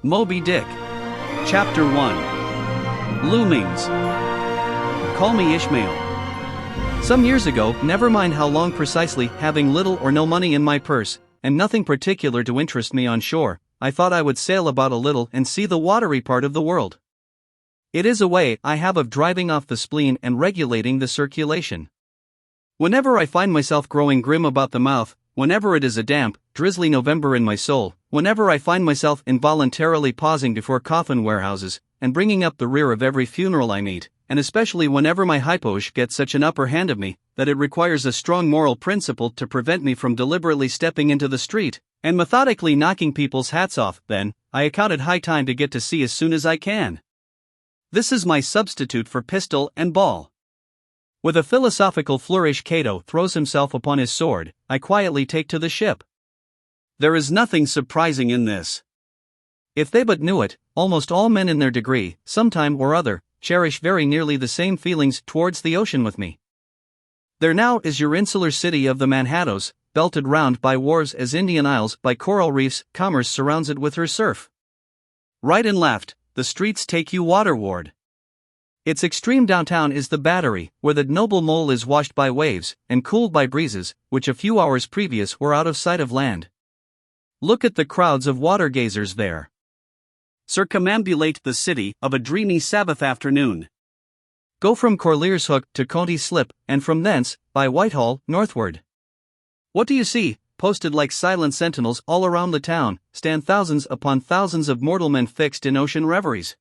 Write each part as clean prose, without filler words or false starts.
Moby Dick. Chapter 1. Loomings. Call me Ishmael. Some years ago, never mind how long precisely, having little or no money in my purse, and nothing particular to interest me on shore, I thought I would sail about a little and see the watery part of the world. It is a way I have of driving off the spleen and regulating the circulation. Whenever I find myself growing grim about the mouth, whenever it is a damp, drizzly November in my soul, whenever I find myself involuntarily pausing before coffin warehouses, and bringing up the rear of every funeral I meet, and especially whenever my hypoge gets such an upper hand of me, that it requires a strong moral principle to prevent me from deliberately stepping into the street, and methodically knocking people's hats off, then, I account it high time to get to sea as soon as I can. This is my substitute for pistol and ball. With a philosophical flourish Cato throws himself upon his sword, I quietly take to the ship. There is nothing surprising in this. If they but knew it, almost all men in their degree, sometime or other, cherish very nearly the same feelings towards the ocean with me. There now is your insular city of the Manhattoes, belted round by wharves as Indian Isles by coral reefs, commerce surrounds it with her surf. Right and left, the streets take you waterward. Its extreme downtown is the Battery, where the noble mole is washed by waves, and cooled by breezes, which a few hours previous were out of sight of land. Look at the crowds of water-gazers there. Circumambulate the city of a dreamy Sabbath afternoon. Go from Corlear's Hook to Coney Slip, and from thence, by Whitehall, northward. What do you see? Posted like silent sentinels all around the town, stand thousands upon thousands of mortal men fixed in ocean reveries.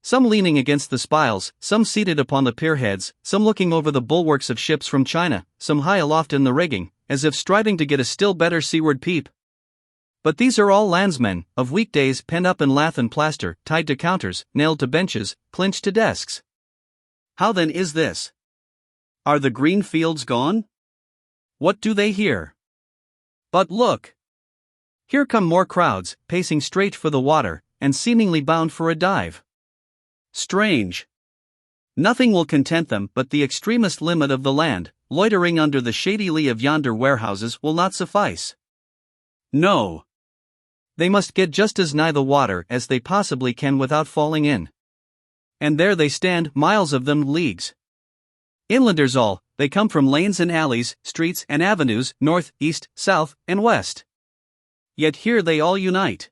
Some leaning against the spiles, some seated upon the pierheads, some looking over the bulwarks of ships from China, some high aloft in the rigging, as if striving to get a still better seaward peep. But these are all landsmen, of weekdays penned up in lath and plaster, tied to counters, nailed to benches, clinched to desks. How then is this? Are the green fields gone? What do they hear? But look! Here come more crowds, pacing straight for the water, and seemingly bound for a dive. Strange. Nothing will content them but the extremest limit of the land, loitering under the shady lee of yonder warehouses will not suffice. No. They must get just as nigh the water as they possibly can without falling in. And there they stand, miles of them, leagues. Inlanders all, they come from lanes and alleys, streets and avenues, north, east, south, and west. Yet here they all unite.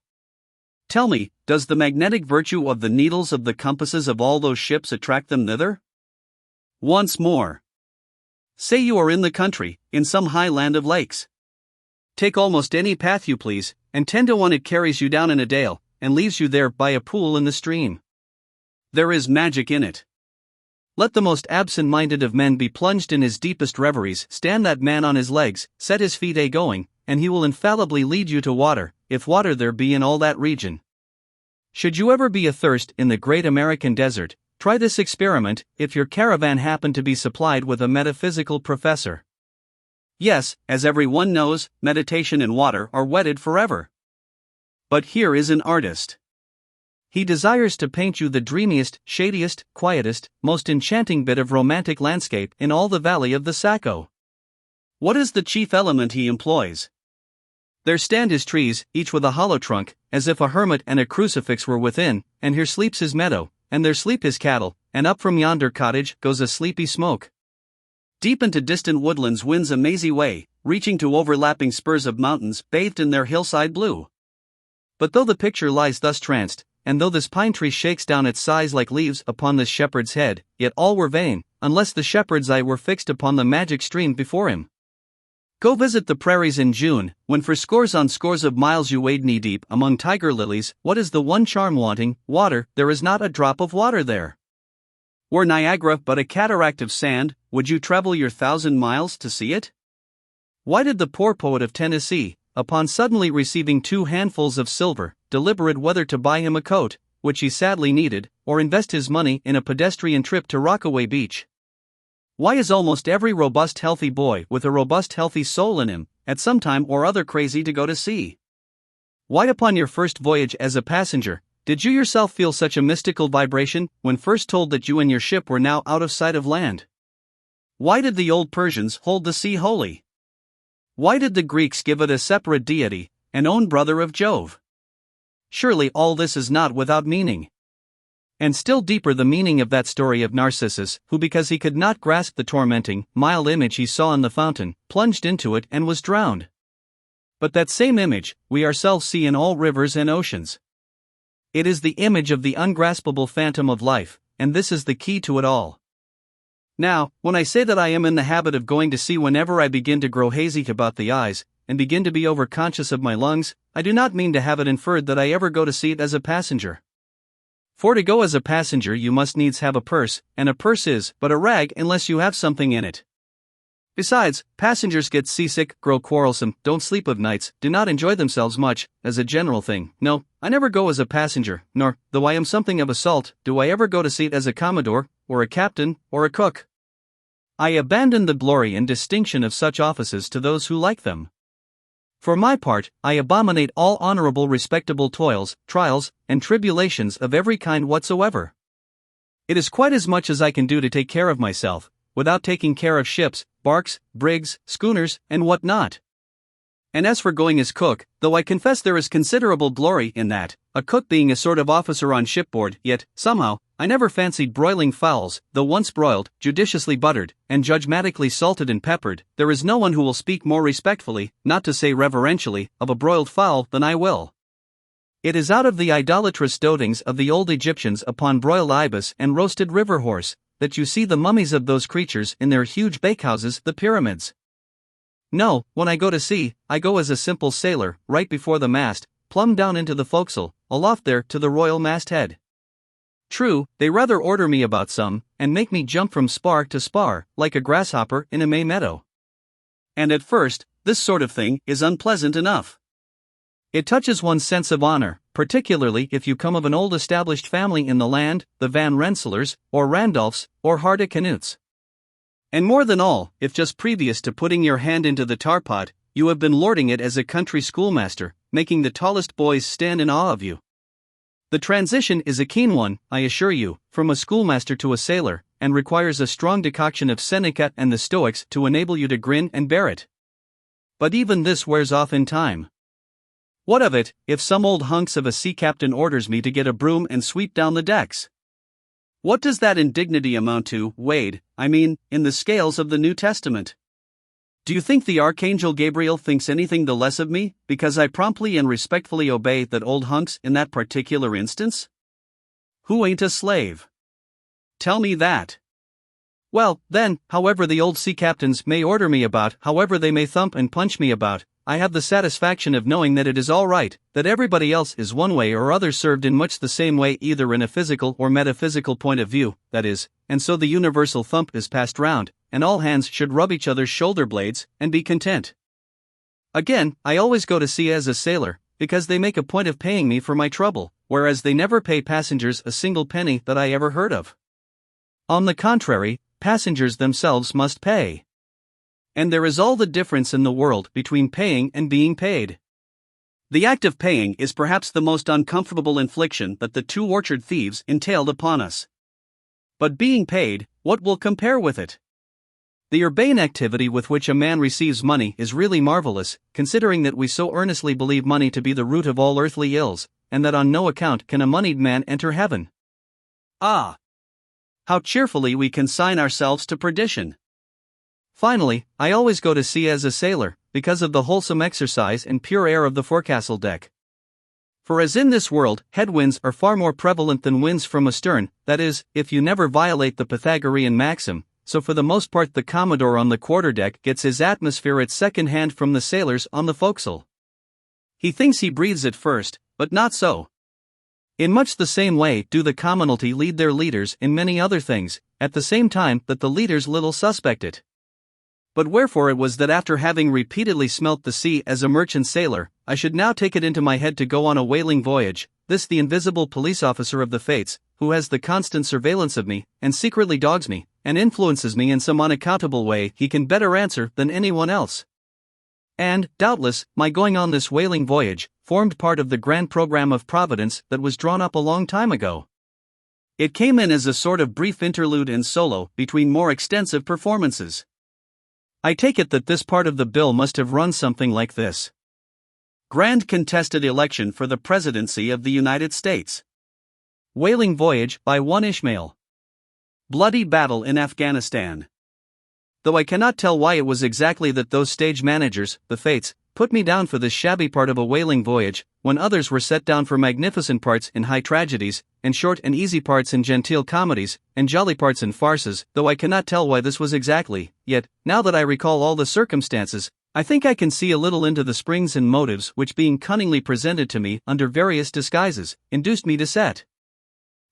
Tell me, does the magnetic virtue of the needles of the compasses of all those ships attract them thither? Once more. Say you are in the country, in some high land of lakes. Take almost any path you please, and 10 to 1 it carries you down in a dale, and leaves you there by a pool in the stream. There is magic in it. Let the most absent-minded of men be plunged in his deepest reveries, stand that man on his legs, set his feet a-going, and he will infallibly lead you to water, if water there be in all that region. Should you ever be athirst in the great American desert, try this experiment, if your caravan happen to be supplied with a metaphysical professor. Yes, as every one knows, meditation and water are wedded forever. But here is an artist. He desires to paint you the dreamiest, shadiest, quietest, most enchanting bit of romantic landscape in all the valley of the Saco. What is the chief element he employs? There stand his trees, each with a hollow trunk, as if a hermit and a crucifix were within, and here sleeps his meadow, and there sleep his cattle, and up from yonder cottage goes a sleepy smoke. Deep into distant woodlands winds a mazy way, reaching to overlapping spurs of mountains bathed in their hillside blue. But though the picture lies thus tranced, and though this pine tree shakes down its sighs like leaves upon this shepherd's head, yet all were vain, unless the shepherd's eye were fixed upon the magic stream before him. Go visit the prairies in June, when for scores on scores of miles you wade knee-deep among tiger lilies. What is the one charm wanting? Water. There is not a drop of water there. Were Niagara but a cataract of sand, would you travel your 1,000 miles to see it? Why did the poor poet of Tennessee, upon suddenly receiving 2 handfuls of silver, deliberate whether to buy him a coat, which he sadly needed, or invest his money in a pedestrian trip to Rockaway Beach? Why is almost every robust healthy boy with a robust healthy soul in him, at some time or other crazy to go to sea? Why upon your first voyage as a passenger, did you yourself feel such a mystical vibration, when first told that you and your ship were now out of sight of land? Why did the old Persians hold the sea holy? Why did the Greeks give it a separate deity, an own brother of Jove? surely all this is not without meaning. And still deeper the meaning of that story of Narcissus, who because he could not grasp the tormenting, mild image he saw in the fountain, plunged into it and was drowned. But that same image, we ourselves see in all rivers and oceans. It is the image of the ungraspable phantom of life, and this is the key to it all. Now, when I say that I am in the habit of going to sea whenever I begin to grow hazy about the eyes, and begin to be overconscious of my lungs, I do not mean to have it inferred that I ever go to sea as a passenger. For to go as a passenger you must needs have a purse, and a purse is but a rag unless you have something in it. Besides, passengers get seasick, grow quarrelsome, don't sleep of nights, do not enjoy themselves much, as a general thing. No, I never go as a passenger, nor, though I am something of a salt, do I ever go to sea as a commodore, or a captain, or a cook. I abandon the glory and distinction of such offices to those who like them. For my part, I abominate all honorable respectable toils, trials, and tribulations of every kind whatsoever. It is quite as much as I can do to take care of myself, without taking care of ships, barks, brigs, schooners, and what not. And as for going as cook, though I confess there is considerable glory in that, a cook being a sort of officer on shipboard, yet, somehow, I never fancied broiling fowls, though once broiled, judiciously buttered, and judgmatically salted and peppered, there is no one who will speak more respectfully, not to say reverentially, of a broiled fowl than I will. It is out of the idolatrous doatings of the old Egyptians upon broiled ibis and roasted river horse, that you see the mummies of those creatures in their huge bakehouses, the pyramids. No, when I go to sea, I go as a simple sailor, right before the mast, plumb down into the forecastle, aloft there to the royal masthead. True, they rather order me about some, and make me jump from spar to spar, like a grasshopper in a May meadow. And at first, this sort of thing is unpleasant enough. It touches one's sense of honor, particularly if you come of an old established family in the land, the Van Rensselaers, or Randolphs, or Hardecanutes. And more than all, if just previous to putting your hand into the tar pot, you have been lording it as a country schoolmaster, making the tallest boys stand in awe of you. The transition is a keen one, I assure you, from a schoolmaster to a sailor, and requires a strong decoction of Seneca and the Stoics to enable you to grin and bear it. But even this wears off in time. What of it, if some old hunks of a sea captain orders me to get a broom and sweep down the decks? What does that indignity amount to, Wade, in the scales of the New Testament? Do you think the Archangel Gabriel thinks anything the less of me, because I promptly and respectfully obey that old hunks in that particular instance? Who ain't a slave? Tell me that. Well, then, however the old sea captains may order me about, however they may thump and punch me about, I have the satisfaction of knowing that it is all right, that everybody else is one way or other served in much the same way either in a physical or metaphysical point of view, that is, and so the universal thump is passed round, and all hands should rub each other's shoulder blades, and be content. Again, I always go to sea as a sailor, because they make a point of paying me for my trouble, whereas they never pay passengers a single penny that I ever heard of. On the contrary, passengers themselves must pay. And there is all the difference in the world between paying and being paid. The act of paying is perhaps the most uncomfortable infliction that the two orchard thieves entailed upon us. But being paid, what will compare with it? The urbane activity with which a man receives money is really marvelous, considering that we so earnestly believe money to be the root of all earthly ills, and that on no account can a moneyed man enter heaven. Ah! How cheerfully we consign ourselves to perdition! Finally, I always go to sea as a sailor, because of the wholesome exercise and pure air of the forecastle deck. For as in this world, headwinds are far more prevalent than winds from astern, that is, if you never violate the Pythagorean maxim, so for the most part the commodore on the quarterdeck gets his atmosphere at second hand from the sailors on the forecastle. He thinks he breathes it first, but not so. In much the same way do the commonalty lead their leaders in many other things, at the same time that the leaders little suspect it. But wherefore it was that after having repeatedly smelt the sea as a merchant sailor, I should now take it into my head to go on a whaling voyage, this the invisible police officer of the fates, who has the constant surveillance of me, and secretly dogs me, and influences me in some unaccountable way he can better answer than anyone else. And, doubtless, my going on this whaling voyage formed part of the grand program of Providence that was drawn up a long time ago. It came in as a sort of brief interlude and solo between more extensive performances. I take it that this part of the bill must have run something like this. Grand contested election for the presidency of the United States. Whaling voyage by one Ishmael. Bloody battle in Afghanistan. Though I cannot tell why it was exactly that those stage managers, the fates, put me down for this shabby part of a whaling voyage, when others were set down for magnificent parts in high tragedies, and short and easy parts in genteel comedies, and jolly parts in farces, though I cannot tell why this was exactly, yet, now that I recall all the circumstances, I think I can see a little into the springs and motives which, being cunningly presented to me under various disguises, induced me to set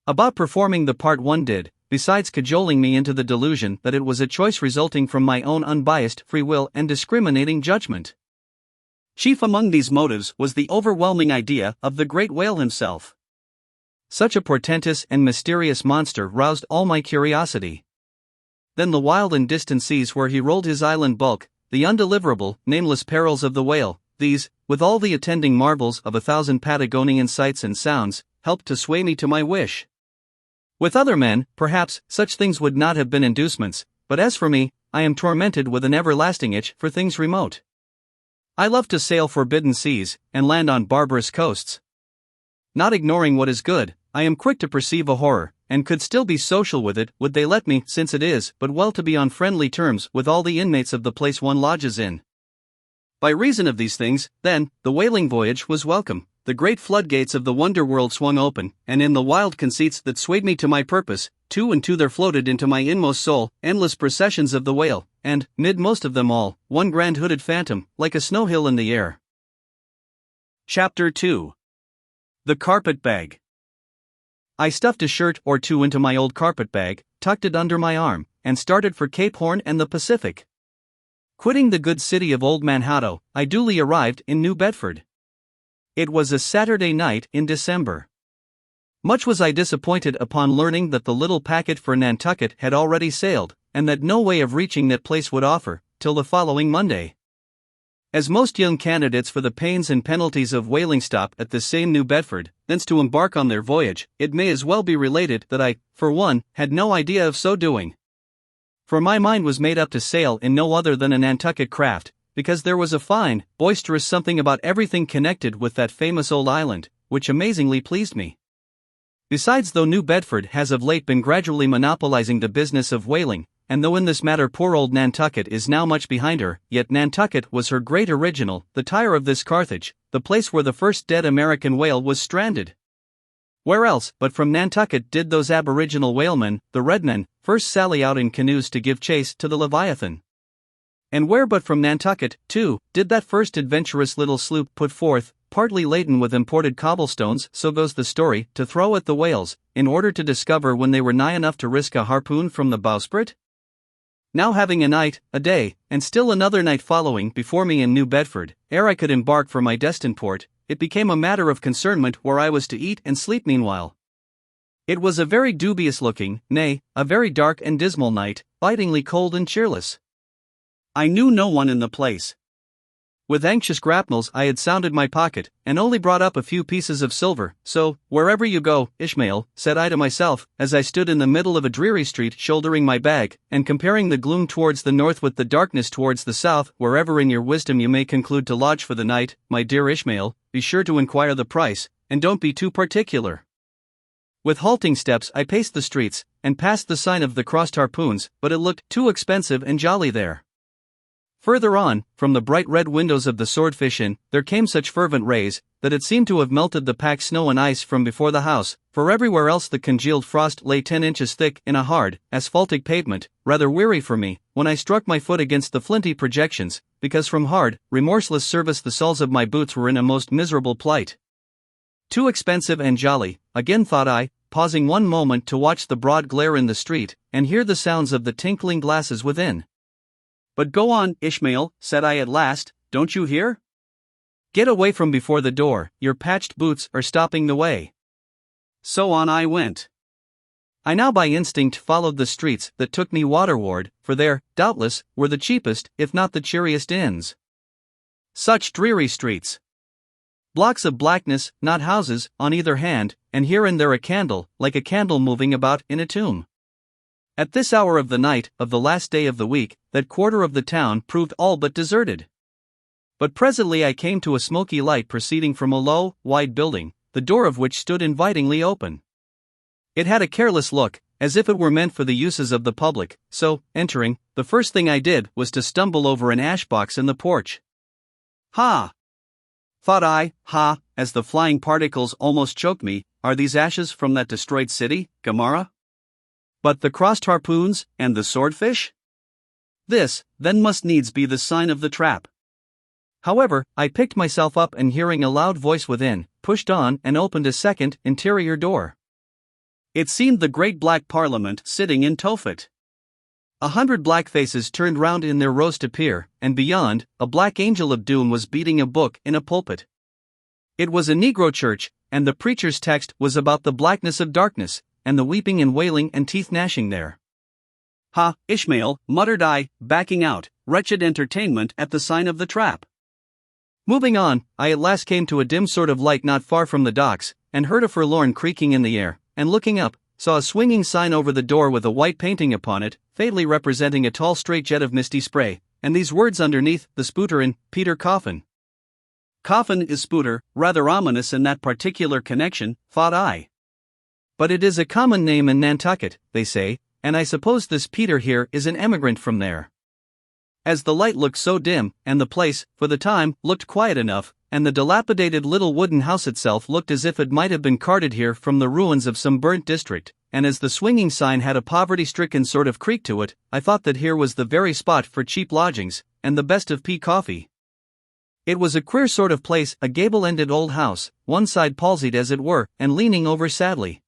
about performing the part one did, besides cajoling me into the delusion that it was a choice resulting from my own unbiased free will and discriminating judgment. Chief among these motives was the overwhelming idea of the great whale himself. Such a portentous and mysterious monster roused all my curiosity. Then the wild and distant seas where he rolled his island bulk, the undeliverable, nameless perils of the whale, these, with all the attending marvels of 1,000 Patagonian sights and sounds, helped to sway me to my wish. With other men, perhaps, such things would not have been inducements, but as for me, I am tormented with an everlasting itch for things remote. I love to sail forbidden seas, and land on barbarous coasts. Not ignoring what is good, I am quick to perceive a horror, and could still be social with it would they let me, since it is but well to be on friendly terms with all the inmates of the place one lodges in. By reason of these things, then, the whaling voyage was welcome, the great floodgates of the wonder world swung open, and in the wild conceits that swayed me to my purpose, two and two there floated into my inmost soul endless processions of the whale, and, mid most of them all, one grand hooded phantom, like a snow hill in the air. Chapter 2. The Carpet Bag. I stuffed a shirt or two into my old carpet bag, tucked it under my arm, and started for Cape Horn and the Pacific. Quitting the good city of Old Manhattan, I duly arrived in New Bedford. It was a Saturday night in December. Much was I disappointed upon learning that the little packet for Nantucket had already sailed, and that no way of reaching that place would offer, till the following Monday. As most young candidates for the pains and penalties of whaling stop at the same New Bedford, thence to embark on their voyage, it may as well be related that I, for one, had no idea of so doing. For my mind was made up to sail in no other than a Nantucket craft, because there was a fine, boisterous something about everything connected with that famous old island, which amazingly pleased me. Besides, though New Bedford has of late been gradually monopolizing the business of whaling, and though in this matter poor old Nantucket is now much behind her, yet Nantucket was her great original, the Tyre of this Carthage, the place where the first dead American whale was stranded. Where else but from Nantucket did those aboriginal whalemen, the Red Men, first sally out in canoes to give chase to the Leviathan? And where but from Nantucket, too, did that first adventurous little sloop put forth, partly laden with imported cobblestones, so goes the story, to throw at the whales, in order to discover when they were nigh enough to risk a harpoon from the bowsprit? Now having a night, a day, and still another night following before me in New Bedford, ere I could embark for my destined port, it became a matter of concernment where I was to eat and sleep meanwhile. It was a very dubious-looking, nay, a very dark and dismal night, bitingly cold and cheerless. I knew no one in the place. With anxious grapnels I had sounded my pocket, and only brought up a few pieces of silver, so, wherever you go, Ishmael, said I to myself, as I stood in the middle of a dreary street shouldering my bag, and comparing the gloom towards the north with the darkness towards the south, wherever in your wisdom you may conclude to lodge for the night, my dear Ishmael, be sure to inquire the price, and don't be too particular. With halting steps I paced the streets, and passed the sign of the crossed harpoons, but it looked too expensive and jolly there. Further on, from the bright red windows of the Swordfish Inn, there came such fervent rays, that it seemed to have melted the packed snow and ice from before the house, for everywhere else the congealed frost lay 10 inches thick in a hard, asphaltic pavement, rather weary for me, when I struck my foot against the flinty projections, because from hard, remorseless service the soles of my boots were in a most miserable plight. Too expensive and jolly, again thought I, pausing one moment to watch the broad glare in the street, and hear the sounds of the tinkling glasses within. But go on, Ishmael, said I at last, don't you hear? Get away from before the door, your patched boots are stopping the way. So on I went. I now by instinct followed the streets that took me waterward, for there, doubtless, were the cheapest, if not the cheeriest inns. Such dreary streets. Blocks of blackness, not houses, on either hand, and here and there a candle, like a candle moving about in a tomb. At this hour of the night, of the last day of the week, that quarter of the town proved all but deserted. But presently I came to a smoky light proceeding from a low, wide building, the door of which stood invitingly open. It had a careless look, as if it were meant for the uses of the public, so, entering, the first thing I did was to stumble over an ash box in the porch. Ha! Thought I, as the flying particles almost choked me, are these ashes from that destroyed city, Gamara? But the crossed harpoons, and the swordfish? This, then, must needs be the sign of the trap. However, I picked myself up and, hearing a loud voice within, pushed on and opened a second, interior door. It seemed the great black Parliament sitting in Tophet. 100 black faces turned round in their rows to peer, and beyond, a black angel of doom was beating a book in a pulpit. It was a Negro church, and the preacher's text was about the blackness of darkness, and the weeping and wailing and teeth gnashing there. Ha, Ishmael, muttered I, backing out, wretched entertainment at the sign of the trap. Moving on, I at last came to a dim sort of light not far from the docks, and heard a forlorn creaking in the air, and looking up, saw a swinging sign over the door with a white painting upon it, fatally representing a tall straight jet of misty spray, and these words underneath: the Spooterin, Peter Coffin. Coffin is Spooter, rather ominous in that particular connection, thought I. But it is a common name in Nantucket, they say, and I suppose this Peter here is an emigrant from there. As the light looked so dim, and the place, for the time, looked quiet enough, and the dilapidated little wooden house itself looked as if it might have been carted here from the ruins of some burnt district, and as the swinging sign had a poverty-stricken sort of creak to it, I thought that here was the very spot for cheap lodgings, and the best of pea coffee. It was a queer sort of place, a gable-ended old house, one side palsied as it were, and leaning over sadly.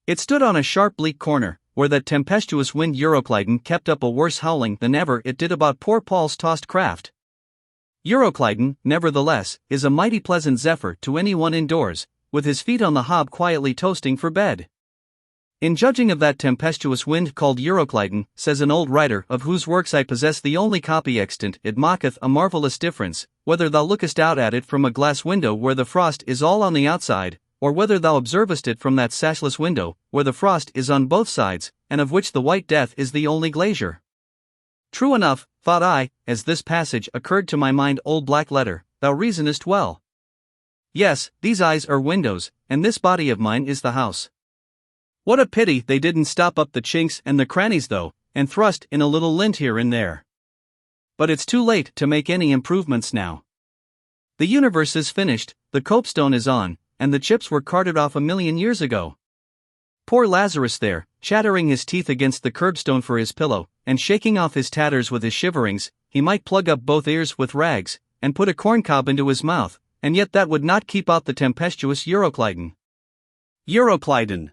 It stood on a sharp bleak corner, where that tempestuous wind Euroclydon kept up a worse howling than ever it did about poor Paul's tossed craft. Euroclydon, nevertheless, is a mighty pleasant zephyr to anyone indoors, with his feet on the hob quietly toasting for bed. In judging of that tempestuous wind called Euroclydon, says an old writer of whose works I possess the only copy extant, it maketh a marvellous difference, whether thou lookest out at it from a glass window where the frost is all on the outside, or whether thou observest it from that sashless window, where the frost is on both sides, and of which the white death is the only glazier. True enough, thought I, as this passage occurred to my mind, old black letter, thou reasonest well. Yes, these eyes are windows, and this body of mine is the house. What a pity they didn't stop up the chinks and the crannies though, and thrust in a little lint here and there. But it's too late to make any improvements now. The universe is finished, the copestone is on, and the chips were carted off 1,000,000 years ago. Poor Lazarus there, chattering his teeth against the curbstone for his pillow, and shaking off his tatters with his shiverings, he might plug up both ears with rags, and put a corncob into his mouth, and yet that would not keep out the tempestuous Euroclydon. Euroclydon,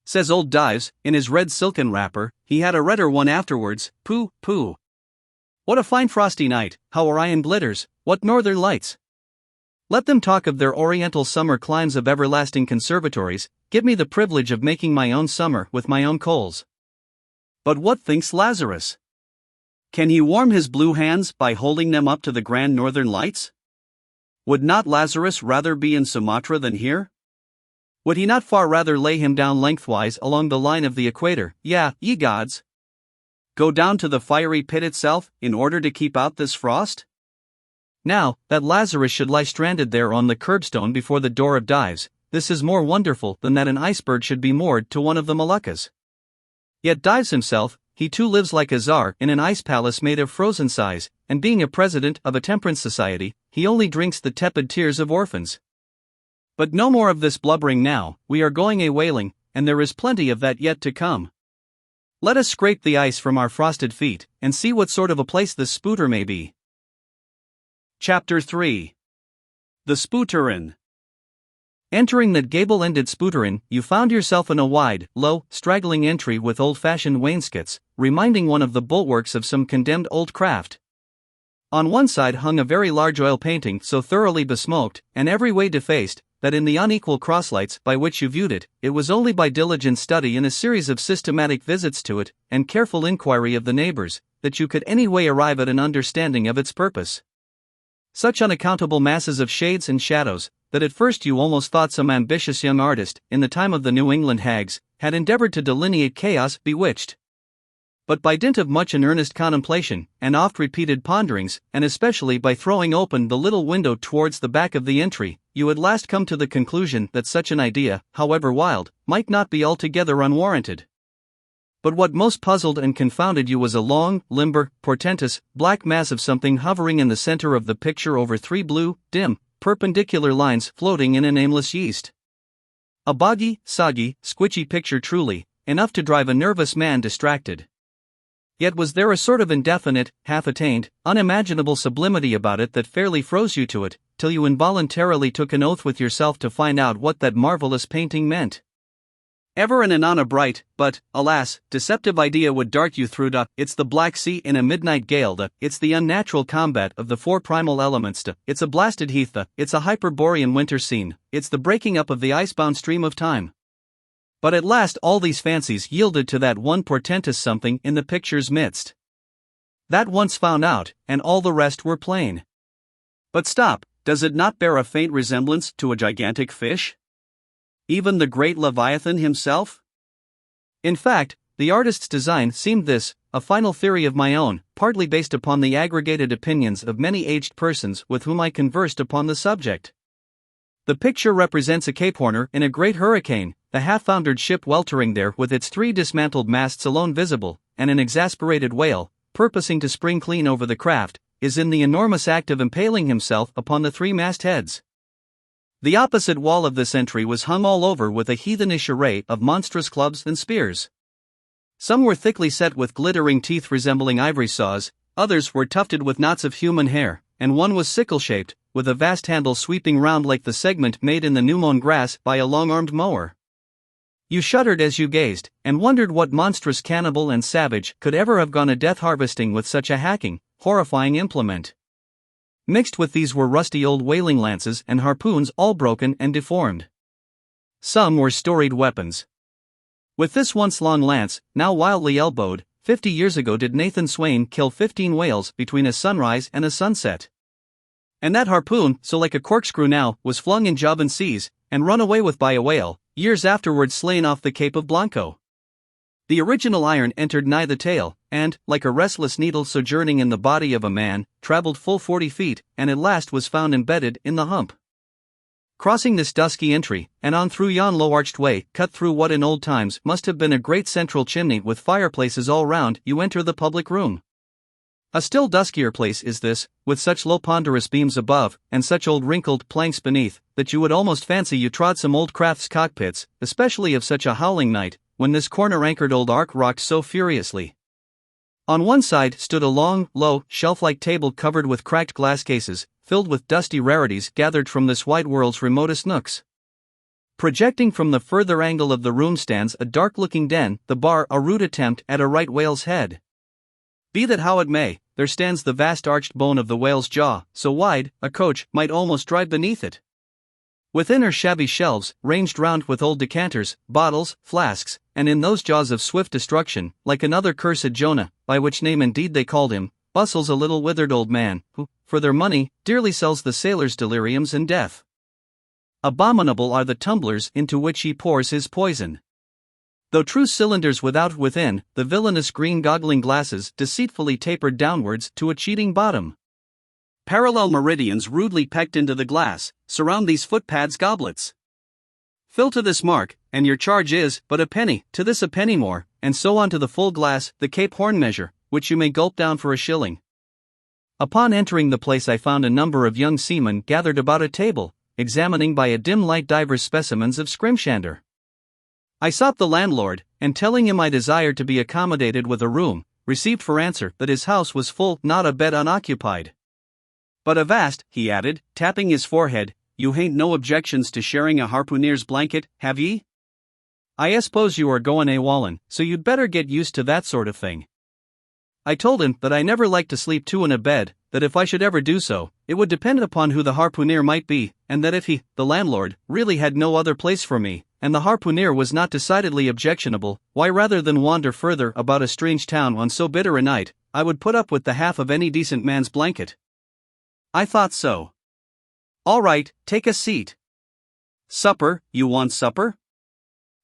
says old Dives, in his red silken wrapper, he had a redder one afterwards, pooh, pooh. What a fine frosty night, how Orion glitters, what northern lights! Let them talk of their oriental summer climes of everlasting conservatories, give me the privilege of making my own summer with my own coals. But what thinks Lazarus? Can he warm his blue hands by holding them up to the grand northern lights? Would not Lazarus rather be in Sumatra than here? Would he not far rather lay him down lengthwise along the line of the equator, ye gods? Go down to the fiery pit itself, in order to keep out this frost? Now, that Lazarus should lie stranded there on the curbstone before the door of Dives, this is more wonderful than that an iceberg should be moored to one of the Moluccas. Yet Dives himself, he too lives like a czar in an ice palace made of frozen sighs, and being a president of a temperance society, he only drinks the tepid tears of orphans. But no more of this blubbering now, we are going a-whaling, and there is plenty of that yet to come. Let us scrape the ice from our frosted feet, and see what sort of a place this Spooter may be. Chapter 3. The Spooterin. Entering that gable-ended Spooterin, you found yourself in a wide, low, straggling entry with old-fashioned wainscots, reminding one of the bulwarks of some condemned old craft. On one side hung a very large oil painting so thoroughly besmoked, and every way defaced, that in the unequal crosslights by which you viewed it, it was only by diligent study and a series of systematic visits to it, and careful inquiry of the neighbors, that you could any way arrive at an understanding of its purpose. Such unaccountable masses of shades and shadows, that at first you almost thought some ambitious young artist, in the time of the New England hags, had endeavored to delineate chaos bewitched. But by dint of much and earnest contemplation, and oft-repeated ponderings, and especially by throwing open the little window towards the back of the entry, you at last come to the conclusion that such an idea, however wild, might not be altogether unwarranted. But what most puzzled and confounded you was a long, limber, portentous, black mass of something hovering in the center of the picture over three blue, dim, perpendicular lines floating in an aimless yeast. A boggy, soggy, squitchy picture truly, enough to drive a nervous man distracted. Yet was there a sort of indefinite, half-attained, unimaginable sublimity about it that fairly froze you to it, till you involuntarily took an oath with yourself to find out what that marvelous painting meant. Ever and anon a bright, but, alas, deceptive idea would dart you through it's the Black Sea in a midnight gale it's the unnatural combat of the four primal elements it's a blasted heath it's a Hyperborean winter scene, it's the breaking up of the icebound stream of time. But at last all these fancies yielded to that one portentous something in the picture's midst. That once found out, and all the rest were plain. But stop, does it not bear a faint resemblance to a gigantic fish? Even the great Leviathan himself? In fact, the artist's design seemed this, a final theory of my own, partly based upon the aggregated opinions of many aged persons with whom I conversed upon the subject. The picture represents a Cape Horner in a great hurricane, the half-foundered ship weltering there with its three dismantled masts alone visible, and an exasperated whale, purposing to spring clean over the craft, is in the enormous act of impaling himself upon the three mastheads. The opposite wall of this entry was hung all over with a heathenish array of monstrous clubs and spears. Some were thickly set with glittering teeth resembling ivory saws, others were tufted with knots of human hair, and one was sickle-shaped, with a vast handle sweeping round like the segment made in the new-mown grass by a long-armed mower. You shuddered as you gazed, and wondered what monstrous cannibal and savage could ever have gone a death-harvesting with such a hacking, horrifying implement. Mixed with these were rusty old whaling lances and harpoons all broken and deformed. Some were storied weapons. With this once long lance, now wildly elbowed, 50 years ago did Nathan Swain kill 15 whales between a sunrise and a sunset. And that harpoon, so like a corkscrew now, was flung in Javan seas, and run away with by a whale, years afterwards slain off the Cape of Blanco. The original iron entered nigh the tail, and, like a restless needle sojourning in the body of a man, travelled full 40 feet, and at last was found embedded in the hump. Crossing this dusky entry, and on through yon low-arched way, cut through what in old times must have been a great central chimney with fireplaces all round, you enter the public room. A still duskier place is this, with such low ponderous beams above, and such old wrinkled planks beneath, that you would almost fancy you trod some old craft's cockpits, especially of such a howling night, when this corner-anchored old ark rocked so furiously. On one side stood a long, low, shelf-like table covered with cracked glass cases, filled with dusty rarities gathered from this wide world's remotest nooks. Projecting from the further angle of the room stands a dark-looking den, the bar a rude attempt at a right whale's head. Be that how it may, there stands the vast arched bone of the whale's jaw, so wide, a coach might almost drive beneath it. Within are shabby shelves, ranged round with old decanters, bottles, flasks, and in those jaws of swift destruction, like another cursed Jonah, by which name indeed they called him, bustles a little withered old man, who, for their money, dearly sells the sailors' deliriums and death. Abominable are the tumblers into which he pours his poison. Though true cylinders within, the villainous green goggling glasses deceitfully tapered downwards to a cheating bottom. Parallel meridians rudely pecked into the glass, surround these footpads goblets. Fill to this mark, and your charge is but a penny, to this a penny more, and so on to the full glass, the Cape Horn measure, which you may gulp down for a shilling. Upon entering the place I found a number of young seamen gathered about a table, examining by a dim light divers specimens of scrimshander. I sought the landlord, and telling him I desired to be accommodated with a room, received for answer that his house was full, not a bed unoccupied. But avast, he added, tapping his forehead, you hain't no objections to sharing a harpooneer's blanket, have ye? I suppose you are goin' a-wallin', so you'd better get used to that sort of thing. I told him that I never liked to sleep two in a bed, that if I should ever do so, it would depend upon who the harpooneer might be, and that if he, the landlord, really had no other place for me, and the harpooneer was not decidedly objectionable, why rather than wander further about a strange town on so bitter a night, I would put up with the half of any decent man's blanket. I thought so. All right, take a seat. Supper, you want supper?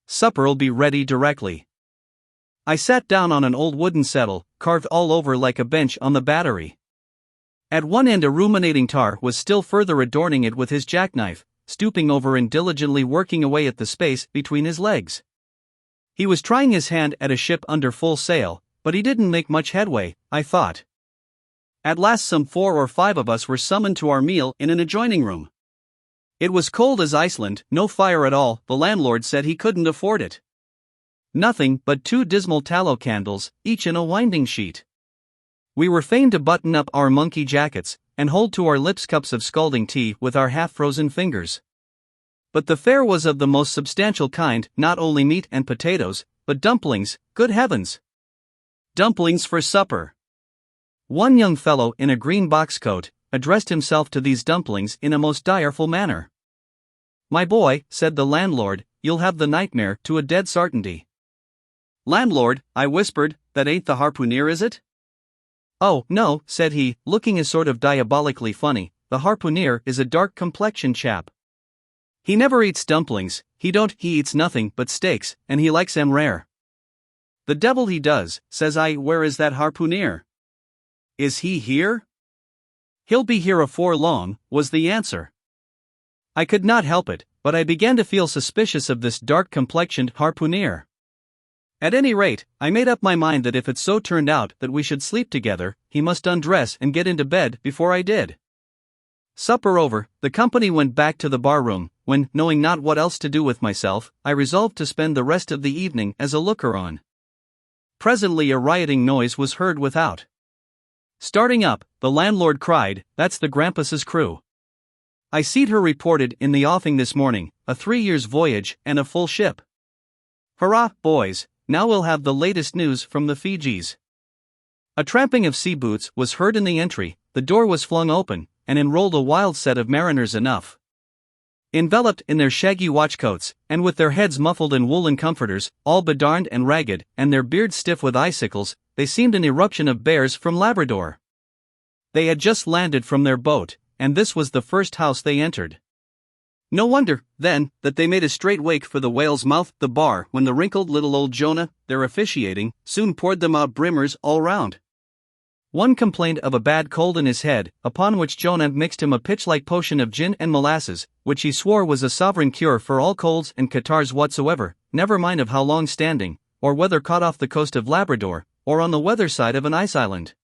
Supper'll be ready directly. I sat down on an old wooden settle, carved all over like a bench on the battery. At one end a ruminating tar was still further adorning it with his jackknife, stooping over and diligently working away at the space between his legs. He was trying his hand at a ship under full sail, but he didn't make much headway, I thought. At last some 4 or 5 of us were summoned to our meal in an adjoining room. It was cold as Iceland, no fire at all, the landlord said he couldn't afford it. Nothing but 2 dismal tallow candles, each in a winding sheet. We were fain to button up our monkey jackets, and hold to our lips cups of scalding tea with our half-frozen fingers. But the fare was of the most substantial kind, not only meat and potatoes, but dumplings, good heavens! Dumplings for supper! One young fellow in a green box coat addressed himself to these dumplings in a most direful manner. "My boy," said the landlord, "you'll have the nightmare to a dead sartainty." "Landlord," I whispered, "that ain't the harpooner, is it?" "Oh, no," said he, looking as sort of diabolically funny, "the harpooner is a dark-complexioned chap. He never eats dumplings, he eats nothing but steaks, and he likes 'em rare." "The devil he does," says I. "Where is that harpooner?" "Is he here?" "He'll be here afore long," was the answer. I could not help it, but I began to feel suspicious of this dark-complexioned harpooner. At any rate, I made up my mind that if it so turned out that we should sleep together, he must undress and get into bed before I did. Supper over, the company went back to the bar-room, when, knowing not what else to do with myself, I resolved to spend the rest of the evening as a looker-on. Presently a rioting noise was heard without. Starting up, the landlord cried, "That's the Grampus's crew. I seed her reported in the offing this morning, a 3 years' voyage and a full ship. Hurrah, boys! Now we'll have the latest news from the Fijis." A tramping of sea boots was heard in the entry, the door was flung open, and in rolled a wild set of mariners enough. Enveloped in their shaggy watchcoats, and with their heads muffled in woolen comforters, all bedarned and ragged, and their beards stiff with icicles, they seemed an eruption of bears from Labrador. They had just landed from their boat, and this was the first house they entered. No wonder, then, that they made a straight wake for the whale's mouth, the bar, when the wrinkled little old Jonah, their officiating, soon poured them out brimmers all round. One complained of a bad cold in his head, upon which Jonah mixed him a pitch-like potion of gin and molasses, which he swore was a sovereign cure for all colds and catarrhs whatsoever, never mind of how long standing, or whether caught off the coast of Labrador, or on the weather side of an ice island.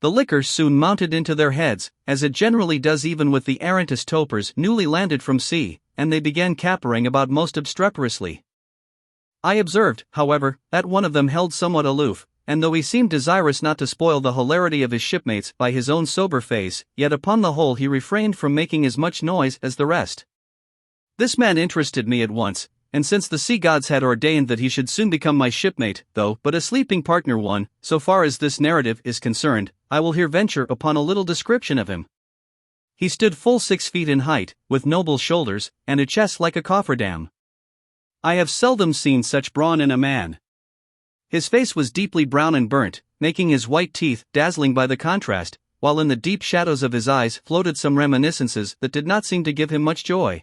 The liquor soon mounted into their heads, as it generally does even with the arrantest topers newly landed from sea, and they began capering about most obstreperously. I observed, however, that one of them held somewhat aloof, and though he seemed desirous not to spoil the hilarity of his shipmates by his own sober face, yet upon the whole he refrained from making as much noise as the rest. This man interested me at once, and since the sea gods had ordained that he should soon become my shipmate, though but a sleeping partner one, so far as this narrative is concerned, I will here venture upon a little description of him. He stood full 6 feet in height, with noble shoulders, and a chest like a cofferdam. I have seldom seen such brawn in a man. His face was deeply brown and burnt, making his white teeth dazzling by the contrast, while in the deep shadows of his eyes floated some reminiscences that did not seem to give him much joy.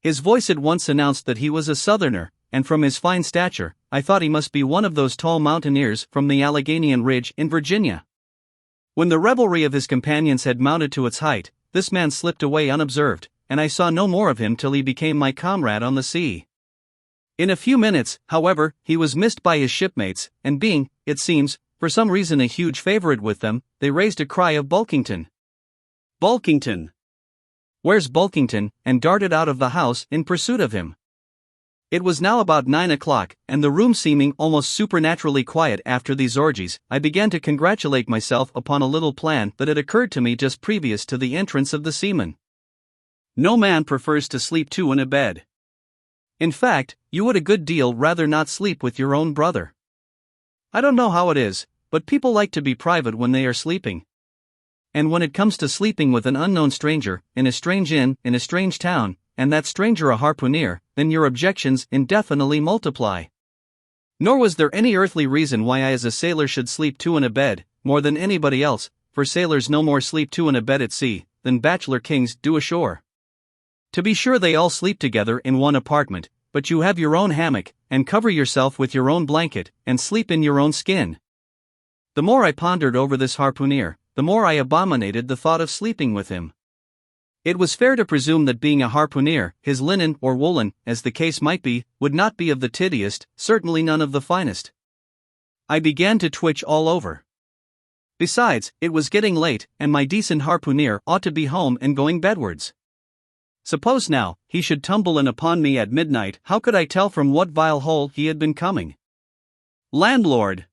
His voice at once announced that he was a Southerner, and from his fine stature, I thought he must be one of those tall mountaineers from the Alleghanian Ridge in Virginia. When the revelry of his companions had mounted to its height, this man slipped away unobserved, and I saw no more of him till he became my comrade on the sea. In a few minutes, however, he was missed by his shipmates, and being, it seems, for some reason a huge favorite with them, they raised a cry of "Bulkington! Bulkington! Where's Bulkington?" and darted out of the house in pursuit of him. It was now about 9 o'clock, and the room seeming almost supernaturally quiet after these orgies, I began to congratulate myself upon a little plan that had occurred to me just previous to the entrance of the seaman. No man prefers to sleep two in a bed. In fact, you would a good deal rather not sleep with your own brother. I don't know how it is, but people like to be private when they are sleeping. And when it comes to sleeping with an unknown stranger, in a strange inn, in a strange town, and that stranger a harpooner, then your objections indefinitely multiply. Nor was there any earthly reason why I as a sailor should sleep two in a bed, more than anybody else, for sailors no more sleep two in a bed at sea, than bachelor kings do ashore. To be sure they all sleep together in one apartment, but you have your own hammock, and cover yourself with your own blanket, and sleep in your own skin. The more I pondered over this harpooner, the more I abominated the thought of sleeping with him. It was fair to presume that being a harpooner, his linen or woolen, as the case might be, would not be of the tiddiest, certainly none of the finest. I began to twitch all over. Besides, it was getting late, and my decent harpooner ought to be home and going bedwards. Suppose now, he should tumble in upon me at midnight, how could I tell from what vile hole he had been coming? Landlord!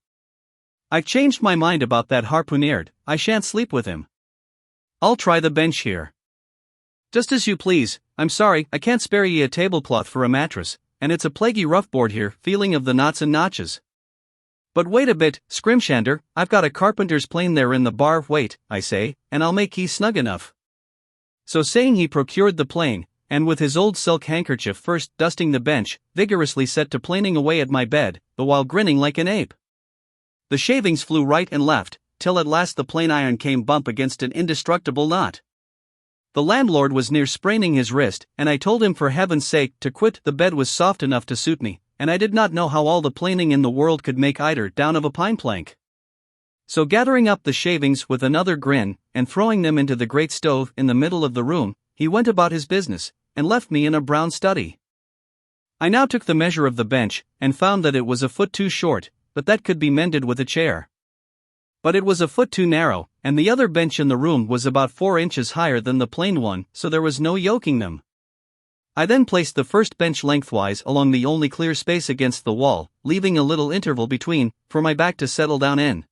I've changed my mind about that harpooner, I shan't sleep with him. I'll try the bench here. Just as you please, I'm sorry, I can't spare ye a tablecloth for a mattress, and it's a plaguey rough board here, feeling of the knots and notches. But wait a bit, Scrimshander, I've got a carpenter's plane there in the bar, wait, I say, and I'll make ye snug enough. So saying he procured the plane, and with his old silk handkerchief first dusting the bench, vigorously set to planing away at my bed, the while grinning like an ape. The shavings flew right and left, till at last the plane iron came bump against an indestructible knot. The landlord was near spraining his wrist, and I told him for heaven's sake to quit. The bed was soft enough to suit me, and I did not know how all the planing in the world could make eider down of a pine plank. So gathering up the shavings with another grin, and throwing them into the great stove in the middle of the room, he went about his business, and left me in a brown study. I now took the measure of the bench, and found that it was a foot too short, but that could be mended with a chair. But it was a foot too narrow, and the other bench in the room was about 4 inches higher than the plain one, so there was no yoking them. I then placed the first bench lengthwise along the only clear space against the wall, leaving a little interval between, for my back to settle down in.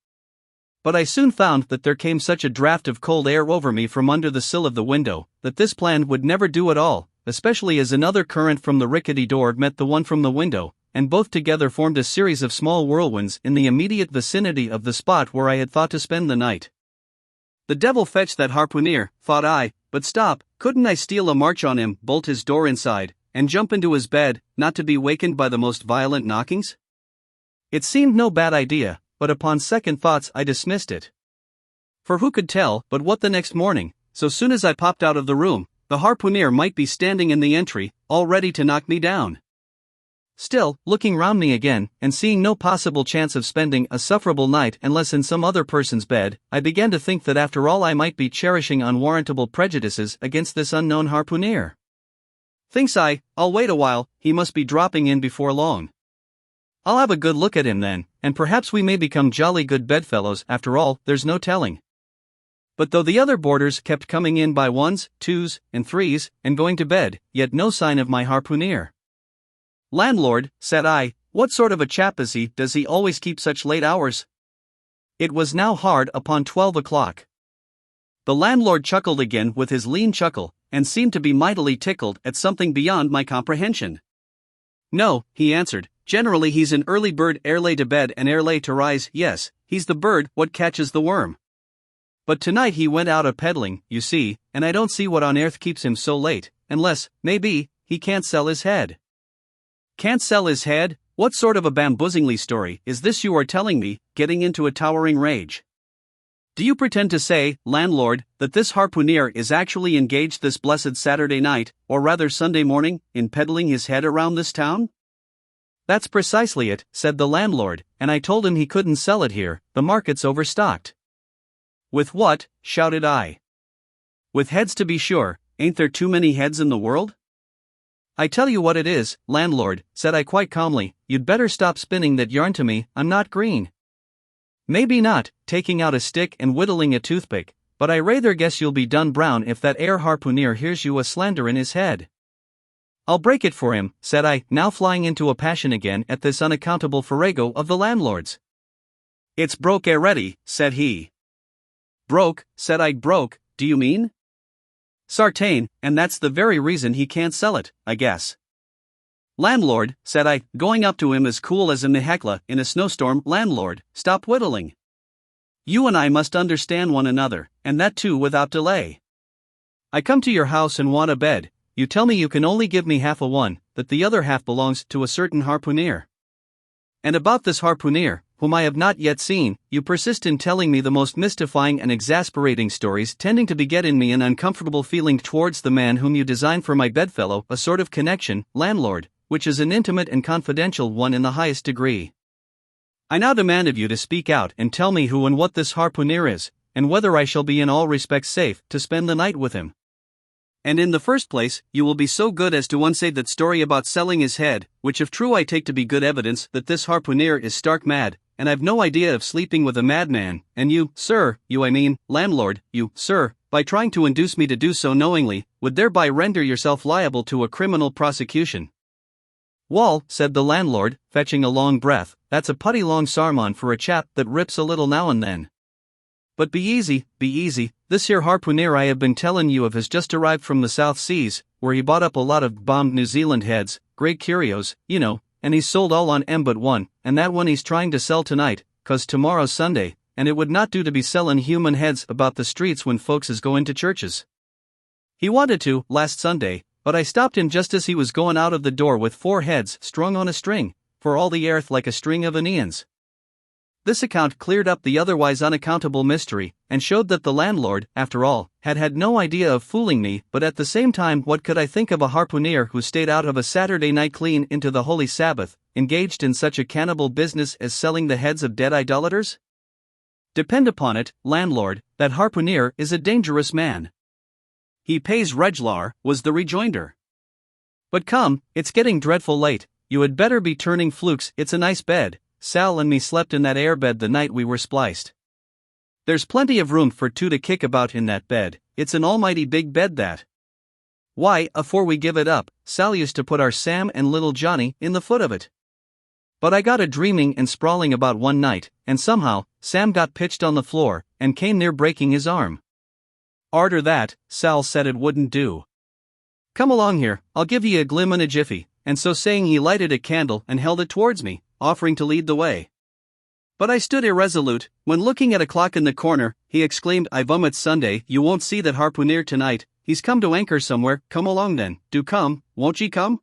But I soon found that there came such a draught of cold air over me from under the sill of the window, that this plan would never do at all, especially as another current from the rickety door met the one from the window, and both together formed a series of small whirlwinds in the immediate vicinity of the spot where I had thought to spend the night. The devil fetch that harpooner, thought I, but stop, couldn't I steal a march on him, bolt his door inside, and jump into his bed, not to be wakened by the most violent knockings? It seemed no bad idea, but upon second thoughts I dismissed it. For who could tell but what the next morning, so soon as I popped out of the room, the harpooner might be standing in the entry, all ready to knock me down. Still, looking round me again, and seeing no possible chance of spending a sufferable night unless in some other person's bed, I began to think that after all I might be cherishing unwarrantable prejudices against this unknown harpooner. Thinks I, I'll wait a while, he must be dropping in before long. I'll have a good look at him then, and perhaps we may become jolly good bedfellows after all, there's no telling. But though the other boarders kept coming in by 1s, 2s, and 3s, and going to bed, yet no sign of my harpooner. Landlord, said I, what sort of a chap is he, does he always keep such late hours? It was now hard upon 12 o'clock. The landlord chuckled again with his lean chuckle, and seemed to be mightily tickled at something beyond my comprehension. No, he answered, generally he's an early bird ere lay to bed and ere lay to rise, yes, he's the bird what catches the worm. But tonight he went out a-peddling, you see, and I don't see what on earth keeps him so late, unless, maybe, he can't sell his head. Can't sell his head? What sort of a bamboozingly story is this you are telling me, getting into a towering rage? Do you pretend to say, landlord, that this harpooner is actually engaged this blessed Saturday night, or rather Sunday morning, in peddling his head around this town? That's precisely it, said the landlord, and I told him he couldn't sell it here, the market's overstocked. With what? Shouted I. With heads to be sure, ain't there too many heads in the world? I tell you what it is, landlord, said I quite calmly, you'd better stop spinning that yarn to me, I'm not green. Maybe not, taking out a stick and whittling a toothpick, but I rather guess you'll be done brown if that air harpooner hears you a slander in his head. I'll break it for him, said I, now flying into a passion again at this unaccountable farrago of the landlord's. It's broke already, said he. Broke, said I, broke, do you mean? Sartain, and that's the very reason he can't sell it, I guess. Landlord, said I, going up to him as cool as a Nehekla in a snowstorm, landlord, stop whittling. You and I must understand one another, and that too without delay. I come to your house and want a bed, you tell me you can only give me half a one, that the other half belongs to a certain harpooner. And about this harpooner, whom I have not yet seen, you persist in telling me the most mystifying and exasperating stories, tending to beget in me an uncomfortable feeling towards the man whom you design for my bedfellow, a sort of connection, landlord, which is an intimate and confidential one in the highest degree. I now demand of you to speak out and tell me who and what this harpooner is, and whether I shall be in all respects safe to spend the night with him. And in the first place, you will be so good as to unsay that story about selling his head, which if true I take to be good evidence that this harpooner is stark mad, and I've no idea of sleeping with a madman, and you, sir, landlord, you, sir, by trying to induce me to do so knowingly, would thereby render yourself liable to a criminal prosecution. Wall, said the landlord, fetching a long breath, that's a putty long sarmon for a chap that rips a little now and then. But be easy, this here harpooner I have been tellin' you of has just arrived from the South Seas, where he bought up a lot of bombed New Zealand heads, great curios, and he's sold all on but one, and that one he's trying to sell tonight, 'cause tomorrow's Sunday, and it would not do to be sellin' human heads about the streets when folks is goin' to churches. He wanted to, last Sunday, but I stopped him just as he was goin' out of the door with 4 heads strung on a string, for all the airth like a string of Aeneans. This account cleared up the otherwise unaccountable mystery, and showed that the landlord, after all, had no idea of fooling me, but at the same time what could I think of a harpooner who stayed out of a Saturday night clean into the Holy Sabbath, engaged in such a cannibal business as selling the heads of dead idolaters? Depend upon it, landlord, that harpooner is a dangerous man. He pays reglar, was the rejoinder. But come, it's getting dreadful late, you had better be turning flukes, it's a nice bed. Sal and me slept in that air bed the night we were spliced. There's plenty of room for 2 to kick about in that bed, it's an almighty big bed that. Why, afore we give it up, Sal used to put our Sam and little Johnny in the foot of it. But I got a dreaming and sprawling about one night, and somehow, Sam got pitched on the floor, and came near breaking his arm. Arter that, Sal said it wouldn't do. Come along here, I'll give ye a glim in a jiffy, and so saying he lighted a candle and held it towards me, offering to lead the way. But I stood irresolute, when looking at a clock in the corner, he exclaimed, it's Sunday, you won't see that harpooner tonight, he's come to anchor somewhere, come along then, do come, won't ye come?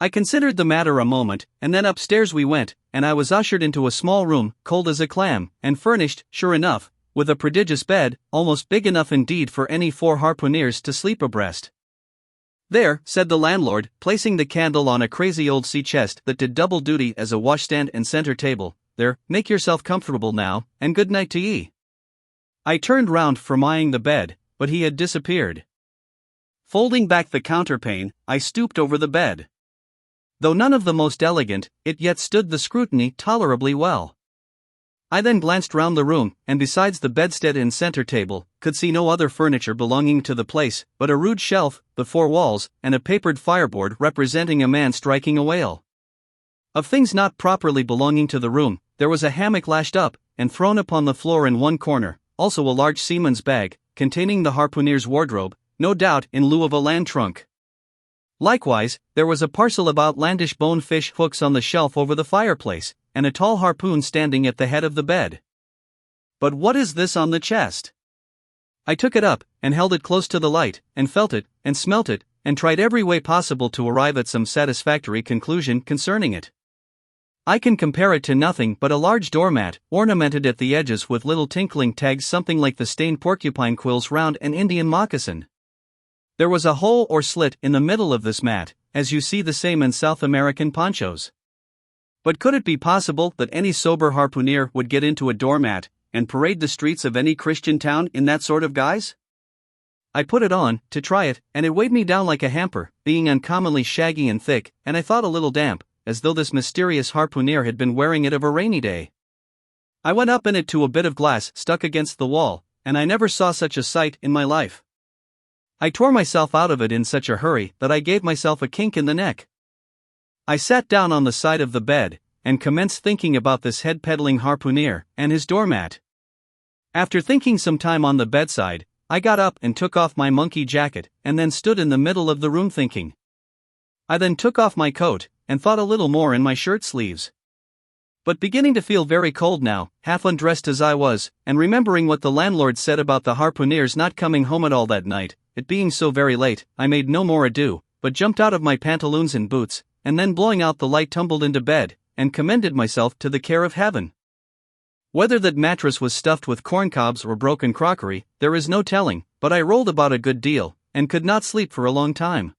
I considered the matter a moment, and then upstairs we went, and I was ushered into a small room, cold as a clam, and furnished, sure enough, with a prodigious bed, almost big enough indeed for any 4 harpooners to sleep abreast. There, said the landlord, placing the candle on a crazy old sea chest that did double duty as a washstand and center table, there, make yourself comfortable now, and good night to ye. I turned round from eyeing the bed, but he had disappeared. Folding back the counterpane, I stooped over the bed. Though none of the most elegant, it yet stood the scrutiny tolerably well. I then glanced round the room, and besides the bedstead and center table, could see no other furniture belonging to the place, but a rude shelf, the 4 walls, and a papered fireboard representing a man striking a whale. Of things not properly belonging to the room, there was a hammock lashed up, and thrown upon the floor in one corner, also a large seaman's bag, containing the harpooner's wardrobe, no doubt in lieu of a land trunk. Likewise, there was a parcel of outlandish bonefish hooks on the shelf over the fireplace, and a tall harpoon standing at the head of the bed. But what is this on the chest? I took it up, and held it close to the light, and felt it, and smelt it, and tried every way possible to arrive at some satisfactory conclusion concerning it. I can compare it to nothing but a large doormat, ornamented at the edges with little tinkling tags something like the stained porcupine quills round an Indian moccasin. There was a hole or slit in the middle of this mat, as you see the same in South American ponchos. But could it be possible that any sober harpooner would get into a doormat, and parade the streets of any Christian town in that sort of guise? I put it on, to try it, and it weighed me down like a hamper, being uncommonly shaggy and thick, and I thought a little damp, as though this mysterious harpooner had been wearing it of a rainy day. I went up in it to a bit of glass stuck against the wall, and I never saw such a sight in my life. I tore myself out of it in such a hurry that I gave myself a kink in the neck. I sat down on the side of the bed, and commenced thinking about this head-peddling harpooner, and his doormat. After thinking some time on the bedside, I got up and took off my monkey jacket, and then stood in the middle of the room thinking. I then took off my coat, and thought a little more in my shirt sleeves. But beginning to feel very cold now, half undressed as I was, and remembering what the landlord said about the harpooner's not coming home at all that night, it being so very late, I made no more ado, but jumped out of my pantaloons and boots, and then blowing out the light tumbled into bed, and commended myself to the care of heaven. Whether that mattress was stuffed with corncobs or broken crockery, there is no telling, but I rolled about a good deal, and could not sleep for a long time.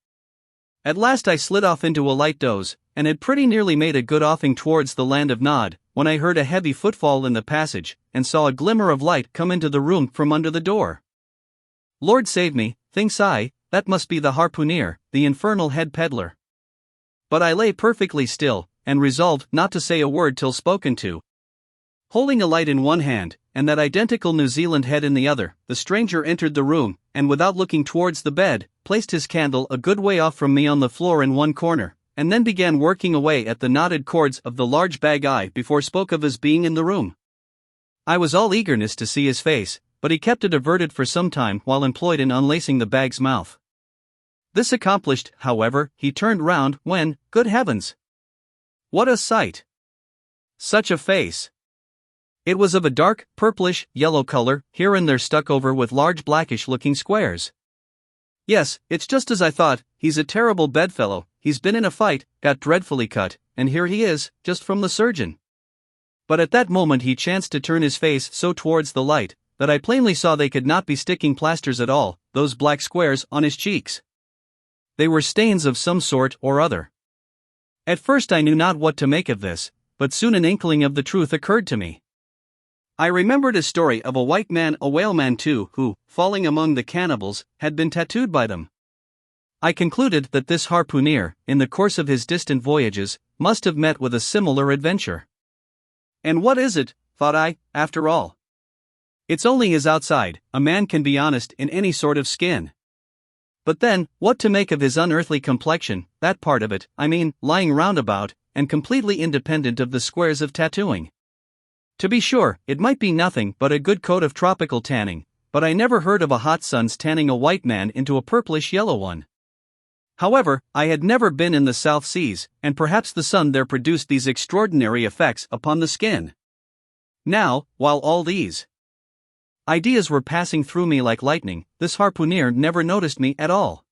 At last I slid off into a light doze, and had pretty nearly made a good offing towards the land of Nod, when I heard a heavy footfall in the passage, and saw a glimmer of light come into the room from under the door. Lord save me, thinks I, that must be the harpooner, the infernal head peddler. But I lay perfectly still, and resolved not to say a word till spoken to. Holding a light in one hand, and that identical New Zealand head in the other, the stranger entered the room, and without looking towards the bed, placed his candle a good way off from me on the floor in one corner, and then began working away at the knotted cords of the large bag I before spoke of his being in the room. I was all eagerness to see his face, but he kept it averted for some time while employed in unlacing the bag's mouth. This accomplished, however, he turned round, when, good heavens! What a sight! Such a face! It was of a dark, purplish, yellow color, here and there stuck over with large blackish-looking squares. Yes, it's just as I thought, he's a terrible bedfellow, he's been in a fight, got dreadfully cut, and here he is, just from the surgeon. But at that moment he chanced to turn his face so towards the light, that I plainly saw they could not be sticking plasters at all, those black squares on his cheeks. They were stains of some sort or other. At first I knew not what to make of this, but soon an inkling of the truth occurred to me. I remembered a story of a white man, a whaleman too, who, falling among the cannibals, had been tattooed by them. I concluded that this harpooner, in the course of his distant voyages, must have met with a similar adventure. And what is it, thought I, after all? It's only his outside, a man can be honest in any sort of skin. But then, what to make of his unearthly complexion, that part of it, I mean, lying roundabout, and completely independent of the squares of tattooing? To be sure, it might be nothing but a good coat of tropical tanning, but I never heard of a hot sun's tanning a white man into a purplish yellow one. However, I had never been in the South Seas, and perhaps the sun there produced these extraordinary effects upon the skin. Now, while all these ideas were passing through me like lightning, this harpooner never noticed me at all.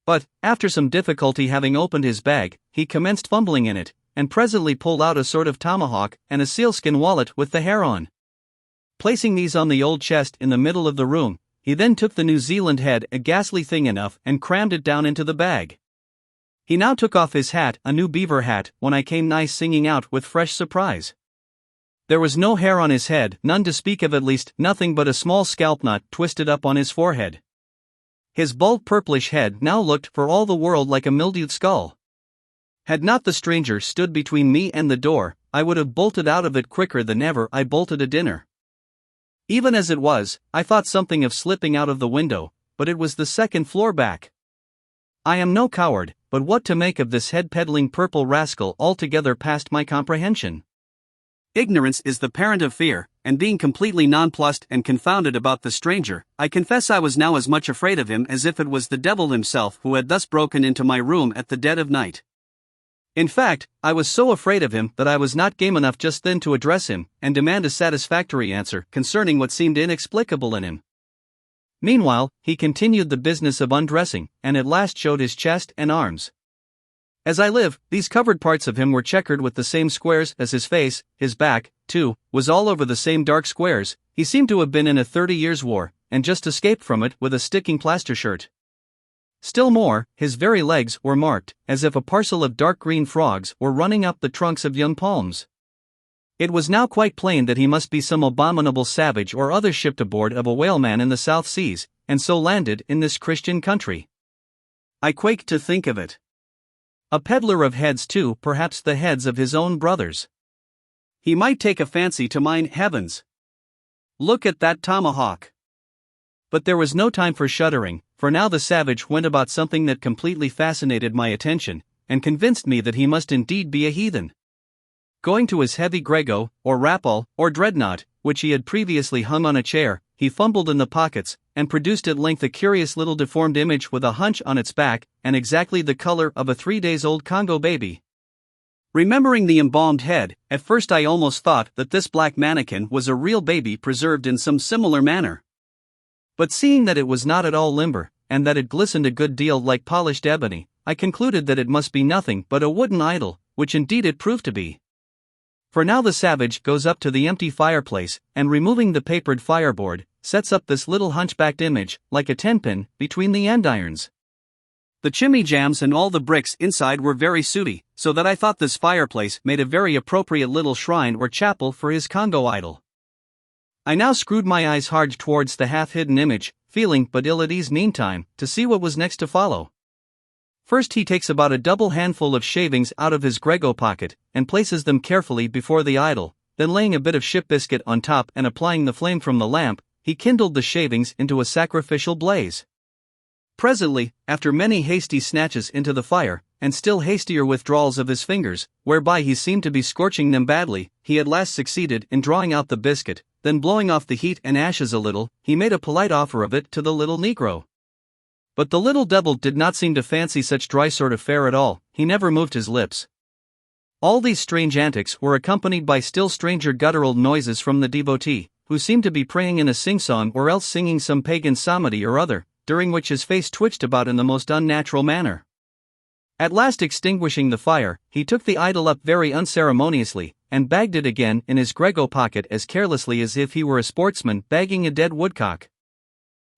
But, after some difficulty having opened his bag, he commenced fumbling in it, and presently pulled out a sort of tomahawk and a sealskin wallet with the hair on. Placing these on the old chest in the middle of the room, he then took the New Zealand head, a ghastly thing enough, and crammed it down into the bag. He now took off his hat, a new beaver hat, when I came nigh singing out with fresh surprise. There was no hair on his head, none to speak of, at least nothing but a small scalp knot twisted up on his forehead. His bald purplish head now looked for all the world like a mildewed skull. Had not the stranger stood between me and the door, I would have bolted out of it quicker than ever I bolted a dinner. Even as it was, I thought something of slipping out of the window, but it was the second floor back. I am no coward, but what to make of this head-peddling purple rascal altogether past my comprehension. Ignorance is the parent of fear, and being completely nonplussed and confounded about the stranger, I confess I was now as much afraid of him as if it was the devil himself who had thus broken into my room at the dead of night. In fact, I was so afraid of him that I was not game enough just then to address him and demand a satisfactory answer concerning what seemed inexplicable in him. Meanwhile, he continued the business of undressing, and at last showed his chest and arms. As I live, these covered parts of him were checkered with the same squares as his face. His back, too, was all over the same dark squares. He seemed to have been in a 30 years' war, and just escaped from it with a sticking plaster shirt. Still more, his very legs were marked, as if a parcel of dark green frogs were running up the trunks of young palms. It was now quite plain that he must be some abominable savage or other shipped aboard of a whaleman in the South Seas, and so landed in this Christian country. I quaked to think of it. A peddler of heads too, perhaps the heads of his own brothers. He might take a fancy to mine, heavens! Look at that tomahawk! But there was no time for shuddering, for now the savage went about something that completely fascinated my attention, and convinced me that he must indeed be a heathen. Going to his heavy grego, or rapal, or dreadnought, which he had previously hung on a chair, he fumbled in the pockets, and produced at length a curious little deformed image with a hunch on its back, and exactly the color of a 3-days-old Congo baby. Remembering the embalmed head, at first I almost thought that this black mannequin was a real baby preserved in some similar manner. But seeing that it was not at all limber, and that it glistened a good deal like polished ebony, I concluded that it must be nothing but a wooden idol, which indeed it proved to be. For now the savage goes up to the empty fireplace, and removing the papered fireboard, sets up this little hunchbacked image, like a tenpin, between the andirons. The chimney jambs and all the bricks inside were very sooty, so that I thought this fireplace made a very appropriate little shrine or chapel for his Congo idol. I now screwed my eyes hard towards the half-hidden image, feeling but ill at ease meantime, to see what was next to follow. First he takes about a double handful of shavings out of his grego pocket, and places them carefully before the idol, then laying a bit of ship biscuit on top and applying the flame from the lamp, he kindled the shavings into a sacrificial blaze. Presently, after many hasty snatches into the fire, and still hastier withdrawals of his fingers, whereby he seemed to be scorching them badly, he at last succeeded in drawing out the biscuit, then blowing off the heat and ashes a little, he made a polite offer of it to the little negro. But the little devil did not seem to fancy such dry sort of fare at all, he never moved his lips. All these strange antics were accompanied by still stranger guttural noises from the devotee, who seemed to be praying in a sing-song or else singing some pagan psalmody or other, during which his face twitched about in the most unnatural manner. At last extinguishing the fire, he took the idol up very unceremoniously, and bagged it again in his grego pocket as carelessly as if he were a sportsman bagging a dead woodcock.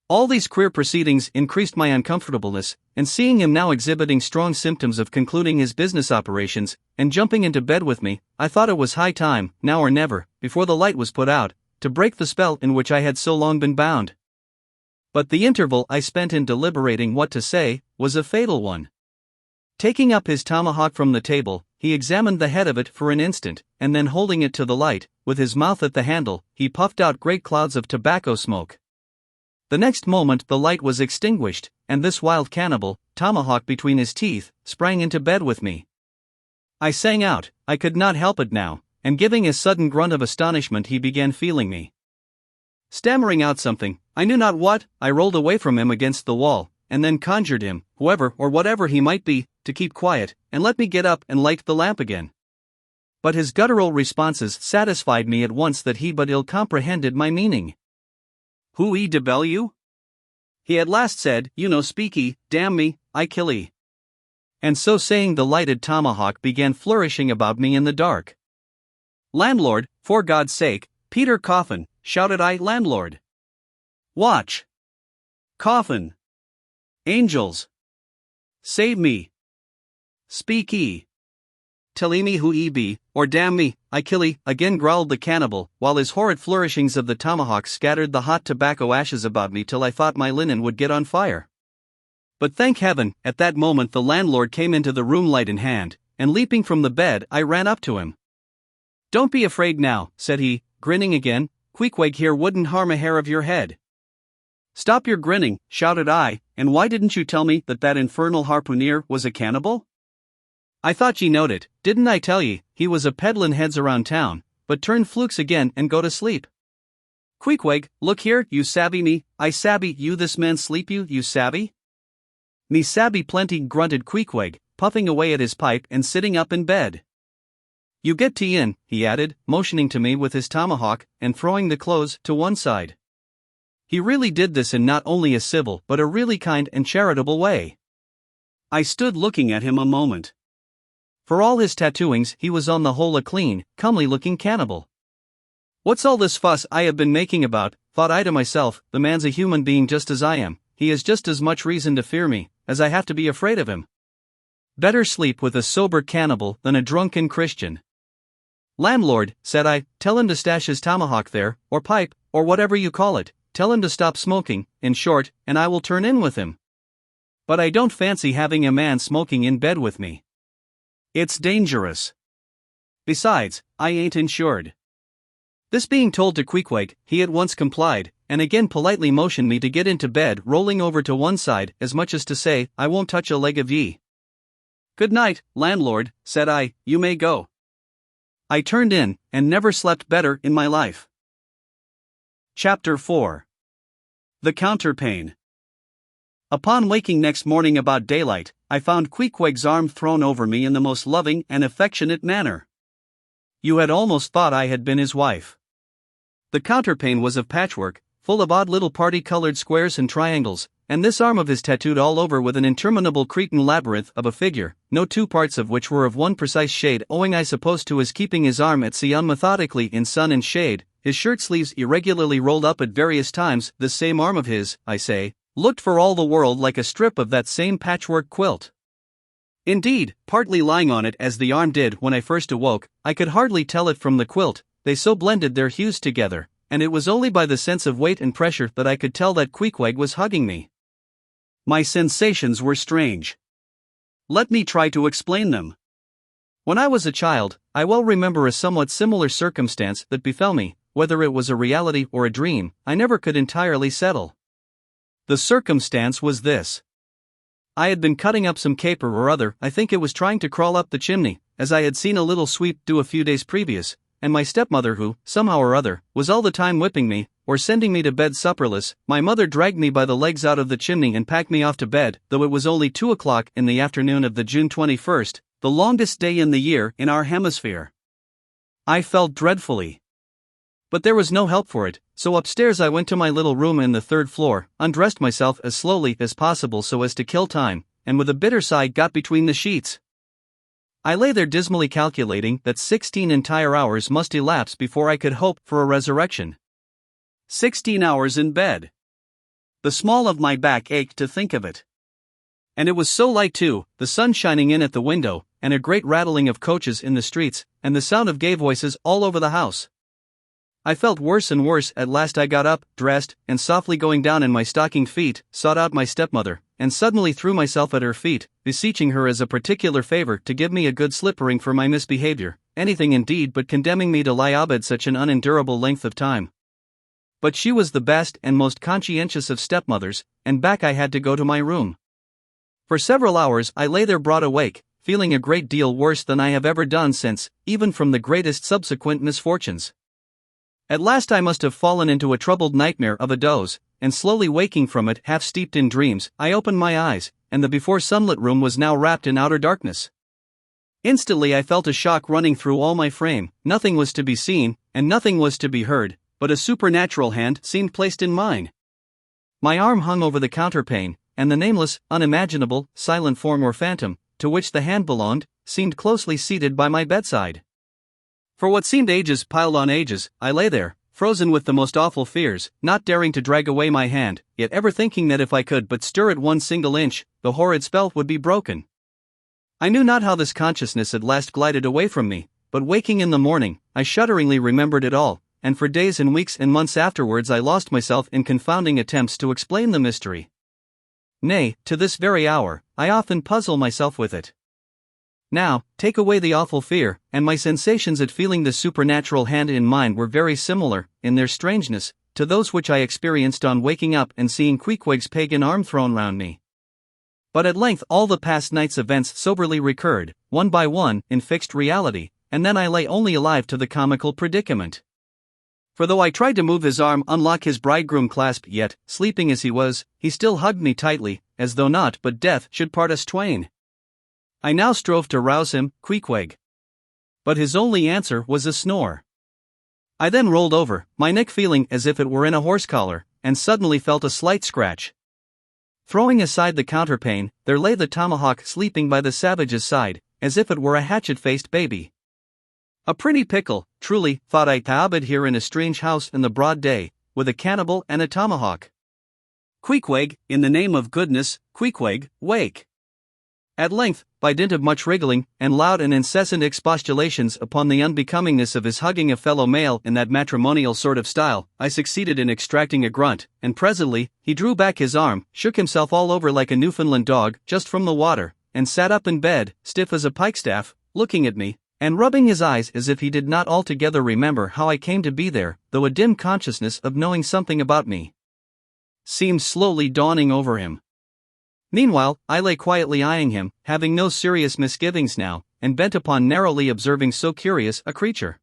All these queer proceedings increased my uncomfortableness, and seeing him now exhibiting strong symptoms of concluding his business operations, and jumping into bed with me, I thought it was high time, now or never, before the light was put out, to break the spell in which I had so long been bound. But the interval I spent in deliberating what to say was a fatal one. Taking up his tomahawk from the table, he examined the head of it for an instant, and then holding it to the light, with his mouth at the handle, he puffed out great clouds of tobacco smoke. The next moment the light was extinguished, and this wild cannibal, tomahawk between his teeth, sprang into bed with me. I sang out, I could not help it now, and giving a sudden grunt of astonishment he began feeling me. Stammering out something, I knew not what, I rolled away from him against the wall, and then conjured him, whoever or whatever he might be, to keep quiet, and let me get up and light the lamp again. But his guttural responses satisfied me at once that he but ill comprehended my meaning. Who e debel you? He at last said, you no speak e, damn me, I kill e. And so saying the lighted tomahawk began flourishing about me in the dark. Landlord, for God's sake, Peter Coffin, shouted I, landlord. Watch. Coffin. Angels. Save me. Speak e. Tell me who e be, or damn me, I kill e, again growled the cannibal, while his horrid flourishings of the tomahawk scattered the hot tobacco ashes about me till I thought my linen would get on fire. But thank heaven, at that moment the landlord came into the room light in hand, and leaping from the bed I ran up to him. Don't be afraid now, said he, grinning again, Queequeg here wouldn't harm a hair of your head. Stop your grinning, shouted I, and why didn't you tell me that infernal harpooner was a cannibal? I thought ye knowed it, didn't I tell ye, he was a peddlin' heads around town, but turn flukes again and go to sleep. Queequeg, look here, you savvy me, I savvy you this man sleep you savvy? Me savvy plenty, grunted Queequeg, puffing away at his pipe and sitting up in bed. You get tea in, he added, motioning to me with his tomahawk, and throwing the clothes to one side. He really did this in not only a civil but a really kind and charitable way. I stood looking at him a moment. For all his tattooings he was on the whole a clean, comely-looking cannibal. What's all this fuss I have been making about, thought I to myself, the man's a human being just as I am, he has just as much reason to fear me, as I have to be afraid of him. Better sleep with a sober cannibal than a drunken Christian. Landlord, said I, tell him to stash his tomahawk there, or pipe, or whatever you call it, tell him to stop smoking, in short, and I will turn in with him. But I don't fancy having a man smoking in bed with me. It's dangerous. Besides, I ain't insured. This being told to Queequeg, he at once complied, and again politely motioned me to get into bed, rolling over to one side, as much as to say, I won't touch a leg of ye. Good night, landlord, said I, you may go. I turned in, and never slept better in my life. Chapter 4. The Counterpane. Upon waking next morning about daylight, I found Queequeg's arm thrown over me in the most loving and affectionate manner. You had almost thought I had been his wife. The counterpane was of patchwork, full of odd little party-colored squares and triangles, and this arm of his tattooed all over with an interminable Cretan labyrinth of a figure, no two parts of which were of one precise shade, owing I suppose to his keeping his arm at sea unmethodically in sun and shade, his shirt sleeves irregularly rolled up at various times. This same arm of his, I say, looked for all the world like a strip of that same patchwork quilt. Indeed, partly lying on it as the arm did when I first awoke, I could hardly tell it from the quilt, they so blended their hues together, and it was only by the sense of weight and pressure that I could tell that Queequeg was hugging me. My sensations were strange. Let me try to explain them. When I was a child, I well remember a somewhat similar circumstance that befell me. Whether it was a reality or a dream, I never could entirely settle. The circumstance was this. I had been cutting up some caper or other, I think it was trying to crawl up the chimney, as I had seen a little sweep do a few days previous, and my stepmother who, somehow or other, was all the time whipping me, or sending me to bed supperless, my mother dragged me by the legs out of the chimney and packed me off to bed, though it was only 2 o'clock in the afternoon of the June 21st, the longest day in the year in our hemisphere. I felt dreadfully. But there was no help for it, so upstairs I went to my little room in the 3rd floor, undressed myself as slowly as possible so as to kill time, and with a bitter sigh got between the sheets. I lay there dismally calculating that 16 entire hours must elapse before I could hope for a resurrection. 16 hours in bed. The small of my back ached to think of it. And it was so light too, the sun shining in at the window, and a great rattling of coaches in the streets, and the sound of gay voices all over the house. I felt worse and worse. At last I got up, dressed, and softly going down in my stockinged feet, sought out my stepmother, and suddenly threw myself at her feet, beseeching her as a particular favor to give me a good slippering for my misbehavior, anything indeed but condemning me to lie abed such an unendurable length of time. But she was the best and most conscientious of stepmothers, and back I had to go to my room. For several hours I lay there broad awake, feeling a great deal worse than I have ever done since, even from the greatest subsequent misfortunes. At last I must have fallen into a troubled nightmare of a doze, and slowly waking from it half steeped in dreams, I opened my eyes, and the before sunlit room was now wrapped in outer darkness. Instantly I felt a shock running through all my frame. Nothing was to be seen, and nothing was to be heard, but a supernatural hand seemed placed in mine. My arm hung over the counterpane, and the nameless, unimaginable, silent form or phantom, to which the hand belonged, seemed closely seated by my bedside. For what seemed ages piled on ages, I lay there, frozen with the most awful fears, not daring to drag away my hand, yet ever thinking that if I could but stir it 1 single inch, the horrid spell would be broken. I knew not how this consciousness at last glided away from me, but waking in the morning, I shudderingly remembered it all, and for days and weeks and months afterwards I lost myself in confounding attempts to explain the mystery. Nay, to this very hour, I often puzzle myself with it. Now, take away the awful fear, and my sensations at feeling the supernatural hand in mine were very similar, in their strangeness, to those which I experienced on waking up and seeing Queequeg's pagan arm thrown round me. But at length all the past night's events soberly recurred, one by one, in fixed reality, and then I lay only alive to the comical predicament. For though I tried to move his arm, unlock his bridegroom clasp, yet, sleeping as he was, he still hugged me tightly, as though naught but death should part us twain. I now strove to rouse him, Queequeg. But his only answer was a snore. I then rolled over, my neck feeling as if it were in a horse collar, and suddenly felt a slight scratch. Throwing aside the counterpane, there lay the tomahawk sleeping by the savage's side, as if it were a hatchet-faced baby. A pretty pickle, truly, thought I, to abide here in a strange house in the broad day, with a cannibal and a tomahawk. Queequeg, in the name of goodness, Queequeg, wake! At length, by dint of much wriggling, and loud and incessant expostulations upon the unbecomingness of his hugging a fellow male in that matrimonial sort of style, I succeeded in extracting a grunt, and presently, he drew back his arm, shook himself all over like a Newfoundland dog, just from the water, and sat up in bed, stiff as a pikestaff, looking at me, and rubbing his eyes as if he did not altogether remember how I came to be there, though a dim consciousness of knowing something about me seemed slowly dawning over him. Meanwhile, I lay quietly eyeing him, having no serious misgivings now, and bent upon narrowly observing so curious a creature.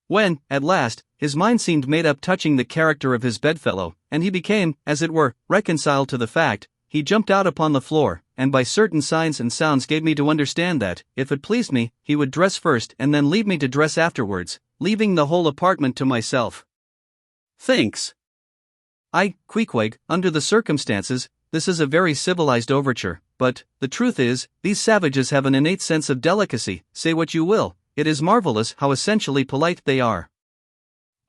When, at last, his mind seemed made up touching the character of his bedfellow, and he became, as it were, reconciled to the fact, he jumped out upon the floor, and by certain signs and sounds gave me to understand that, if it pleased me, he would dress first and then leave me to dress afterwards, leaving the whole apartment to myself. Thinks I, Queequeg, under the circumstances, this is a very civilized overture, but, the truth is, these savages have an innate sense of delicacy, say what you will, it is marvelous how essentially polite they are.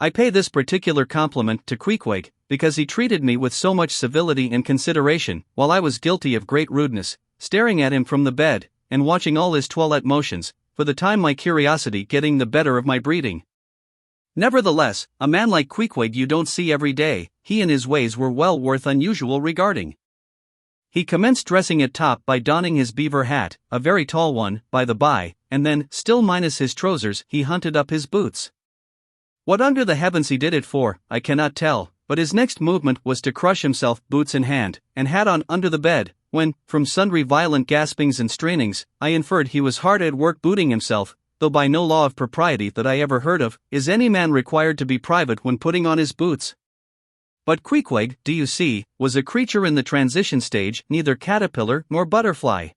I pay this particular compliment to Queequeg, because he treated me with so much civility and consideration, while I was guilty of great rudeness, staring at him from the bed, and watching all his toilette motions, for the time my curiosity getting the better of my breeding. Nevertheless, a man like Queequeg you don't see every day. He and his ways were well worth unusual regarding. He commenced dressing at top by donning his beaver hat, a very tall one, by the by, and then, still minus his trousers, he hunted up his boots. What under the heavens he did it for, I cannot tell, but his next movement was to crush himself, boots in hand, and hat on, under the bed, when, from sundry violent gaspings and strainings, I inferred he was hard at work booting himself, though by no law of propriety that I ever heard of, is any man required to be private when putting on his boots. But Queequeg, do you see, was a creature in the transition stage, neither caterpillar nor butterfly.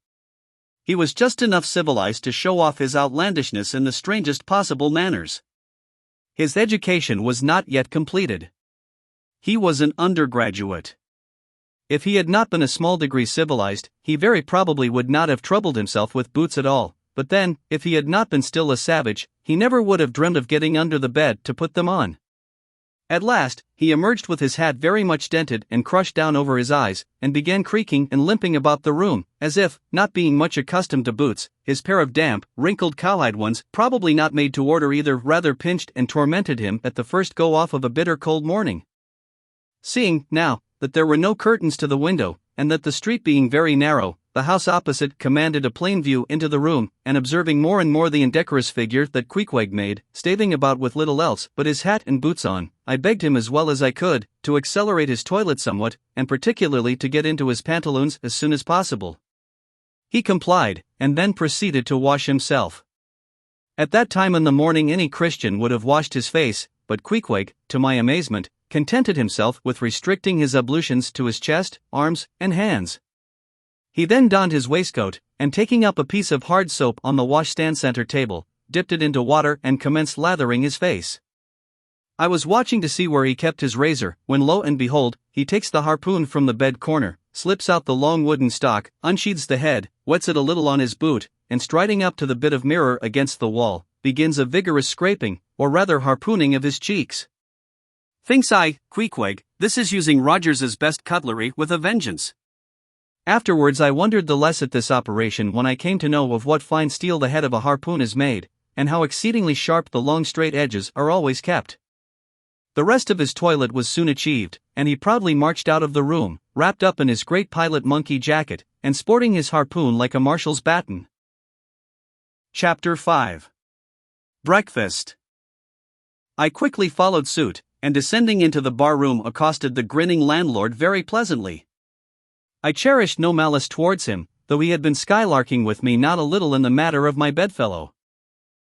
He was just enough civilized to show off his outlandishness in the strangest possible manners. His education was not yet completed. He was an undergraduate. If he had not been a small degree civilized, he very probably would not have troubled himself with boots at all, but then, if he had not been still a savage, he never would have dreamed of getting under the bed to put them on. At last, he emerged with his hat very much dented and crushed down over his eyes, and began creaking and limping about the room, as if, not being much accustomed to boots, his pair of damp, wrinkled cowhide ones, probably not made to order either, rather pinched and tormented him at the first go-off of a bitter cold morning. Seeing, now, that there were no curtains to the window, and that the street being very narrow, the house opposite commanded a plain view into the room, and observing more and more the indecorous figure that Queequeg made, staving about with little else but his hat and boots on, I begged him as well as I could, to accelerate his toilet somewhat, and particularly to get into his pantaloons as soon as possible. He complied, and then proceeded to wash himself. At that time in the morning any Christian would have washed his face, but Queequeg, to my amazement, contented himself with restricting his ablutions to his chest, arms, and hands. He then donned his waistcoat, and taking up a piece of hard soap on the washstand center table, dipped it into water and commenced lathering his face. I was watching to see where he kept his razor, when lo and behold, he takes the harpoon from the bed corner, slips out the long wooden stock, unsheathes the head, wets it a little on his boot, and striding up to the bit of mirror against the wall, begins a vigorous scraping, or rather harpooning of his cheeks. Thinks I, Queequeg, this is using Rogers's best cutlery with a vengeance. Afterwards I wondered the less at this operation when I came to know of what fine steel the head of a harpoon is made, and how exceedingly sharp the long straight edges are always kept. The rest of his toilet was soon achieved, and he proudly marched out of the room, wrapped up in his great pilot monkey jacket, and sporting his harpoon like a marshal's baton. Chapter 5. Breakfast. I quickly followed suit, and descending into the bar-room accosted the grinning landlord very pleasantly. I cherished no malice towards him, though he had been skylarking with me not a little in the matter of my bedfellow.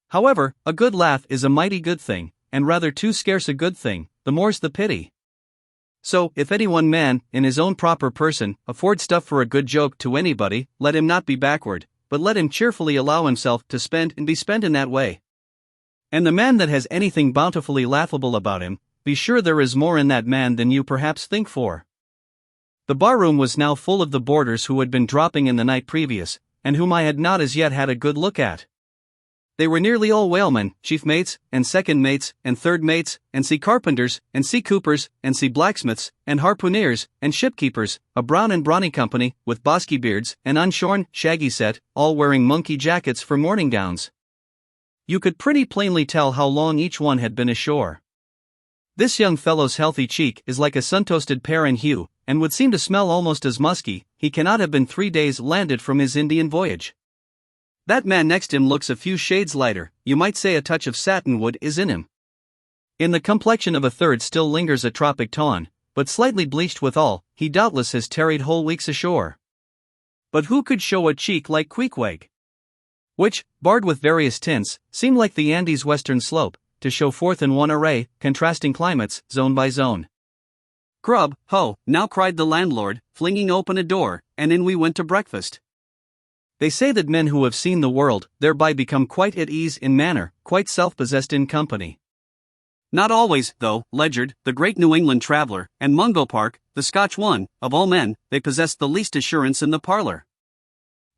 However, a good laugh is a mighty good thing, and rather too scarce a good thing, the more's the pity. So, if any one man, in his own proper person, afford stuff for a good joke to anybody, let him not be backward, but let him cheerfully allow himself to spend and be spent in that way. And the man that has anything bountifully laughable about him, be sure there is more in that man than you perhaps think for. The bar-room was now full of the boarders who had been dropping in the night previous, and whom I had not as yet had a good look at. They were nearly all whalemen, chief mates, and second mates, and third mates, and sea carpenters, and sea coopers, and sea blacksmiths, and harpooneers, and shipkeepers, a brown and brawny company, with bosky beards, and unshorn, shaggy set, all wearing monkey jackets for morning gowns. You could pretty plainly tell how long each one had been ashore. This young fellow's healthy cheek is like a sun-toasted pear in hue, and would seem to smell almost as musky. He cannot have been 3 days landed from his Indian voyage. That man next him looks a few shades lighter, you might say a touch of satinwood is in him. In the complexion of a third still lingers a tropic tone, but slightly bleached withal, he doubtless has tarried whole weeks ashore. But who could show a cheek like Queequeg? Which, barred with various tints, seem like the Andes' western slope, to show forth in one array, contrasting climates, zone by zone. Grub, ho, now cried the landlord, flinging open a door, and in we went to breakfast. They say that men who have seen the world, thereby become quite at ease in manner, quite self-possessed in company. Not always, though, Ledyard, the great New England traveler, and Mungo Park, the Scotch one, of all men, they possessed the least assurance in the parlor.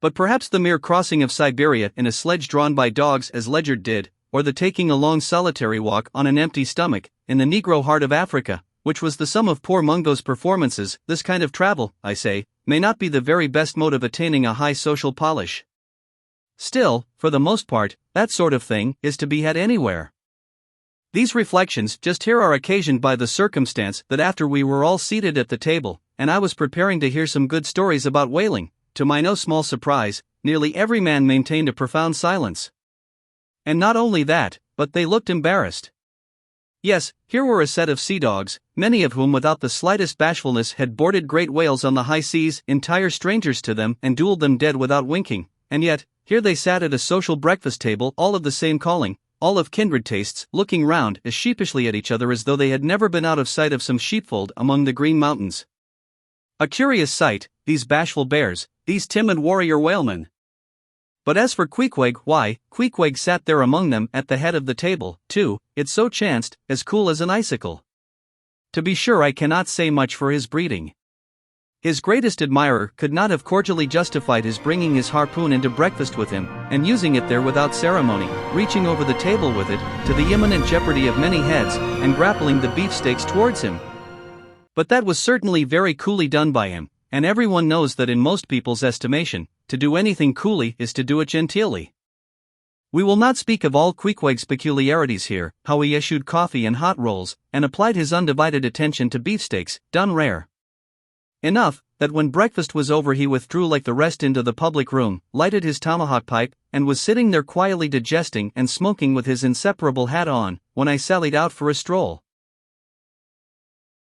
But perhaps the mere crossing of Siberia in a sledge drawn by dogs as Ledyard did, or the taking a long solitary walk on an empty stomach, in the Negro heart of Africa, which was the sum of poor Mungo's performances. This kind of travel, I say, may not be the very best mode of attaining a high social polish. Still, for the most part, that sort of thing is to be had anywhere. These reflections just here are occasioned by the circumstance that after we were all seated at the table, and I was preparing to hear some good stories about whaling, to my no small surprise, nearly every man maintained a profound silence. And not only that, but they looked embarrassed. Yes, here were a set of sea dogs, many of whom without the slightest bashfulness had boarded great whales on the high seas, entire strangers to them, and dueled them dead without winking, and yet, here they sat at a social breakfast table, all of the same calling, all of kindred tastes, looking round as sheepishly at each other as though they had never been out of sight of some sheepfold among the green mountains. A curious sight, these bashful bears, these timid warrior whalemen. But as for Queequeg, why, Queequeg sat there among them at the head of the table, too, it so chanced, as cool as an icicle. To be sure, I cannot say much for his breeding. His greatest admirer could not have cordially justified his bringing his harpoon into breakfast with him, and using it there without ceremony, reaching over the table with it, to the imminent jeopardy of many heads, and grappling the beefsteaks towards him. But that was certainly very coolly done by him, and everyone knows that in most people's estimation, to do anything coolly is to do it genteelly. We will not speak of all Queequeg's peculiarities here, how he issued coffee and hot rolls, and applied his undivided attention to beefsteaks, done rare. Enough, that when breakfast was over he withdrew like the rest into the public room, lighted his tomahawk pipe, and was sitting there quietly digesting and smoking with his inseparable hat on, when I sallied out for a stroll.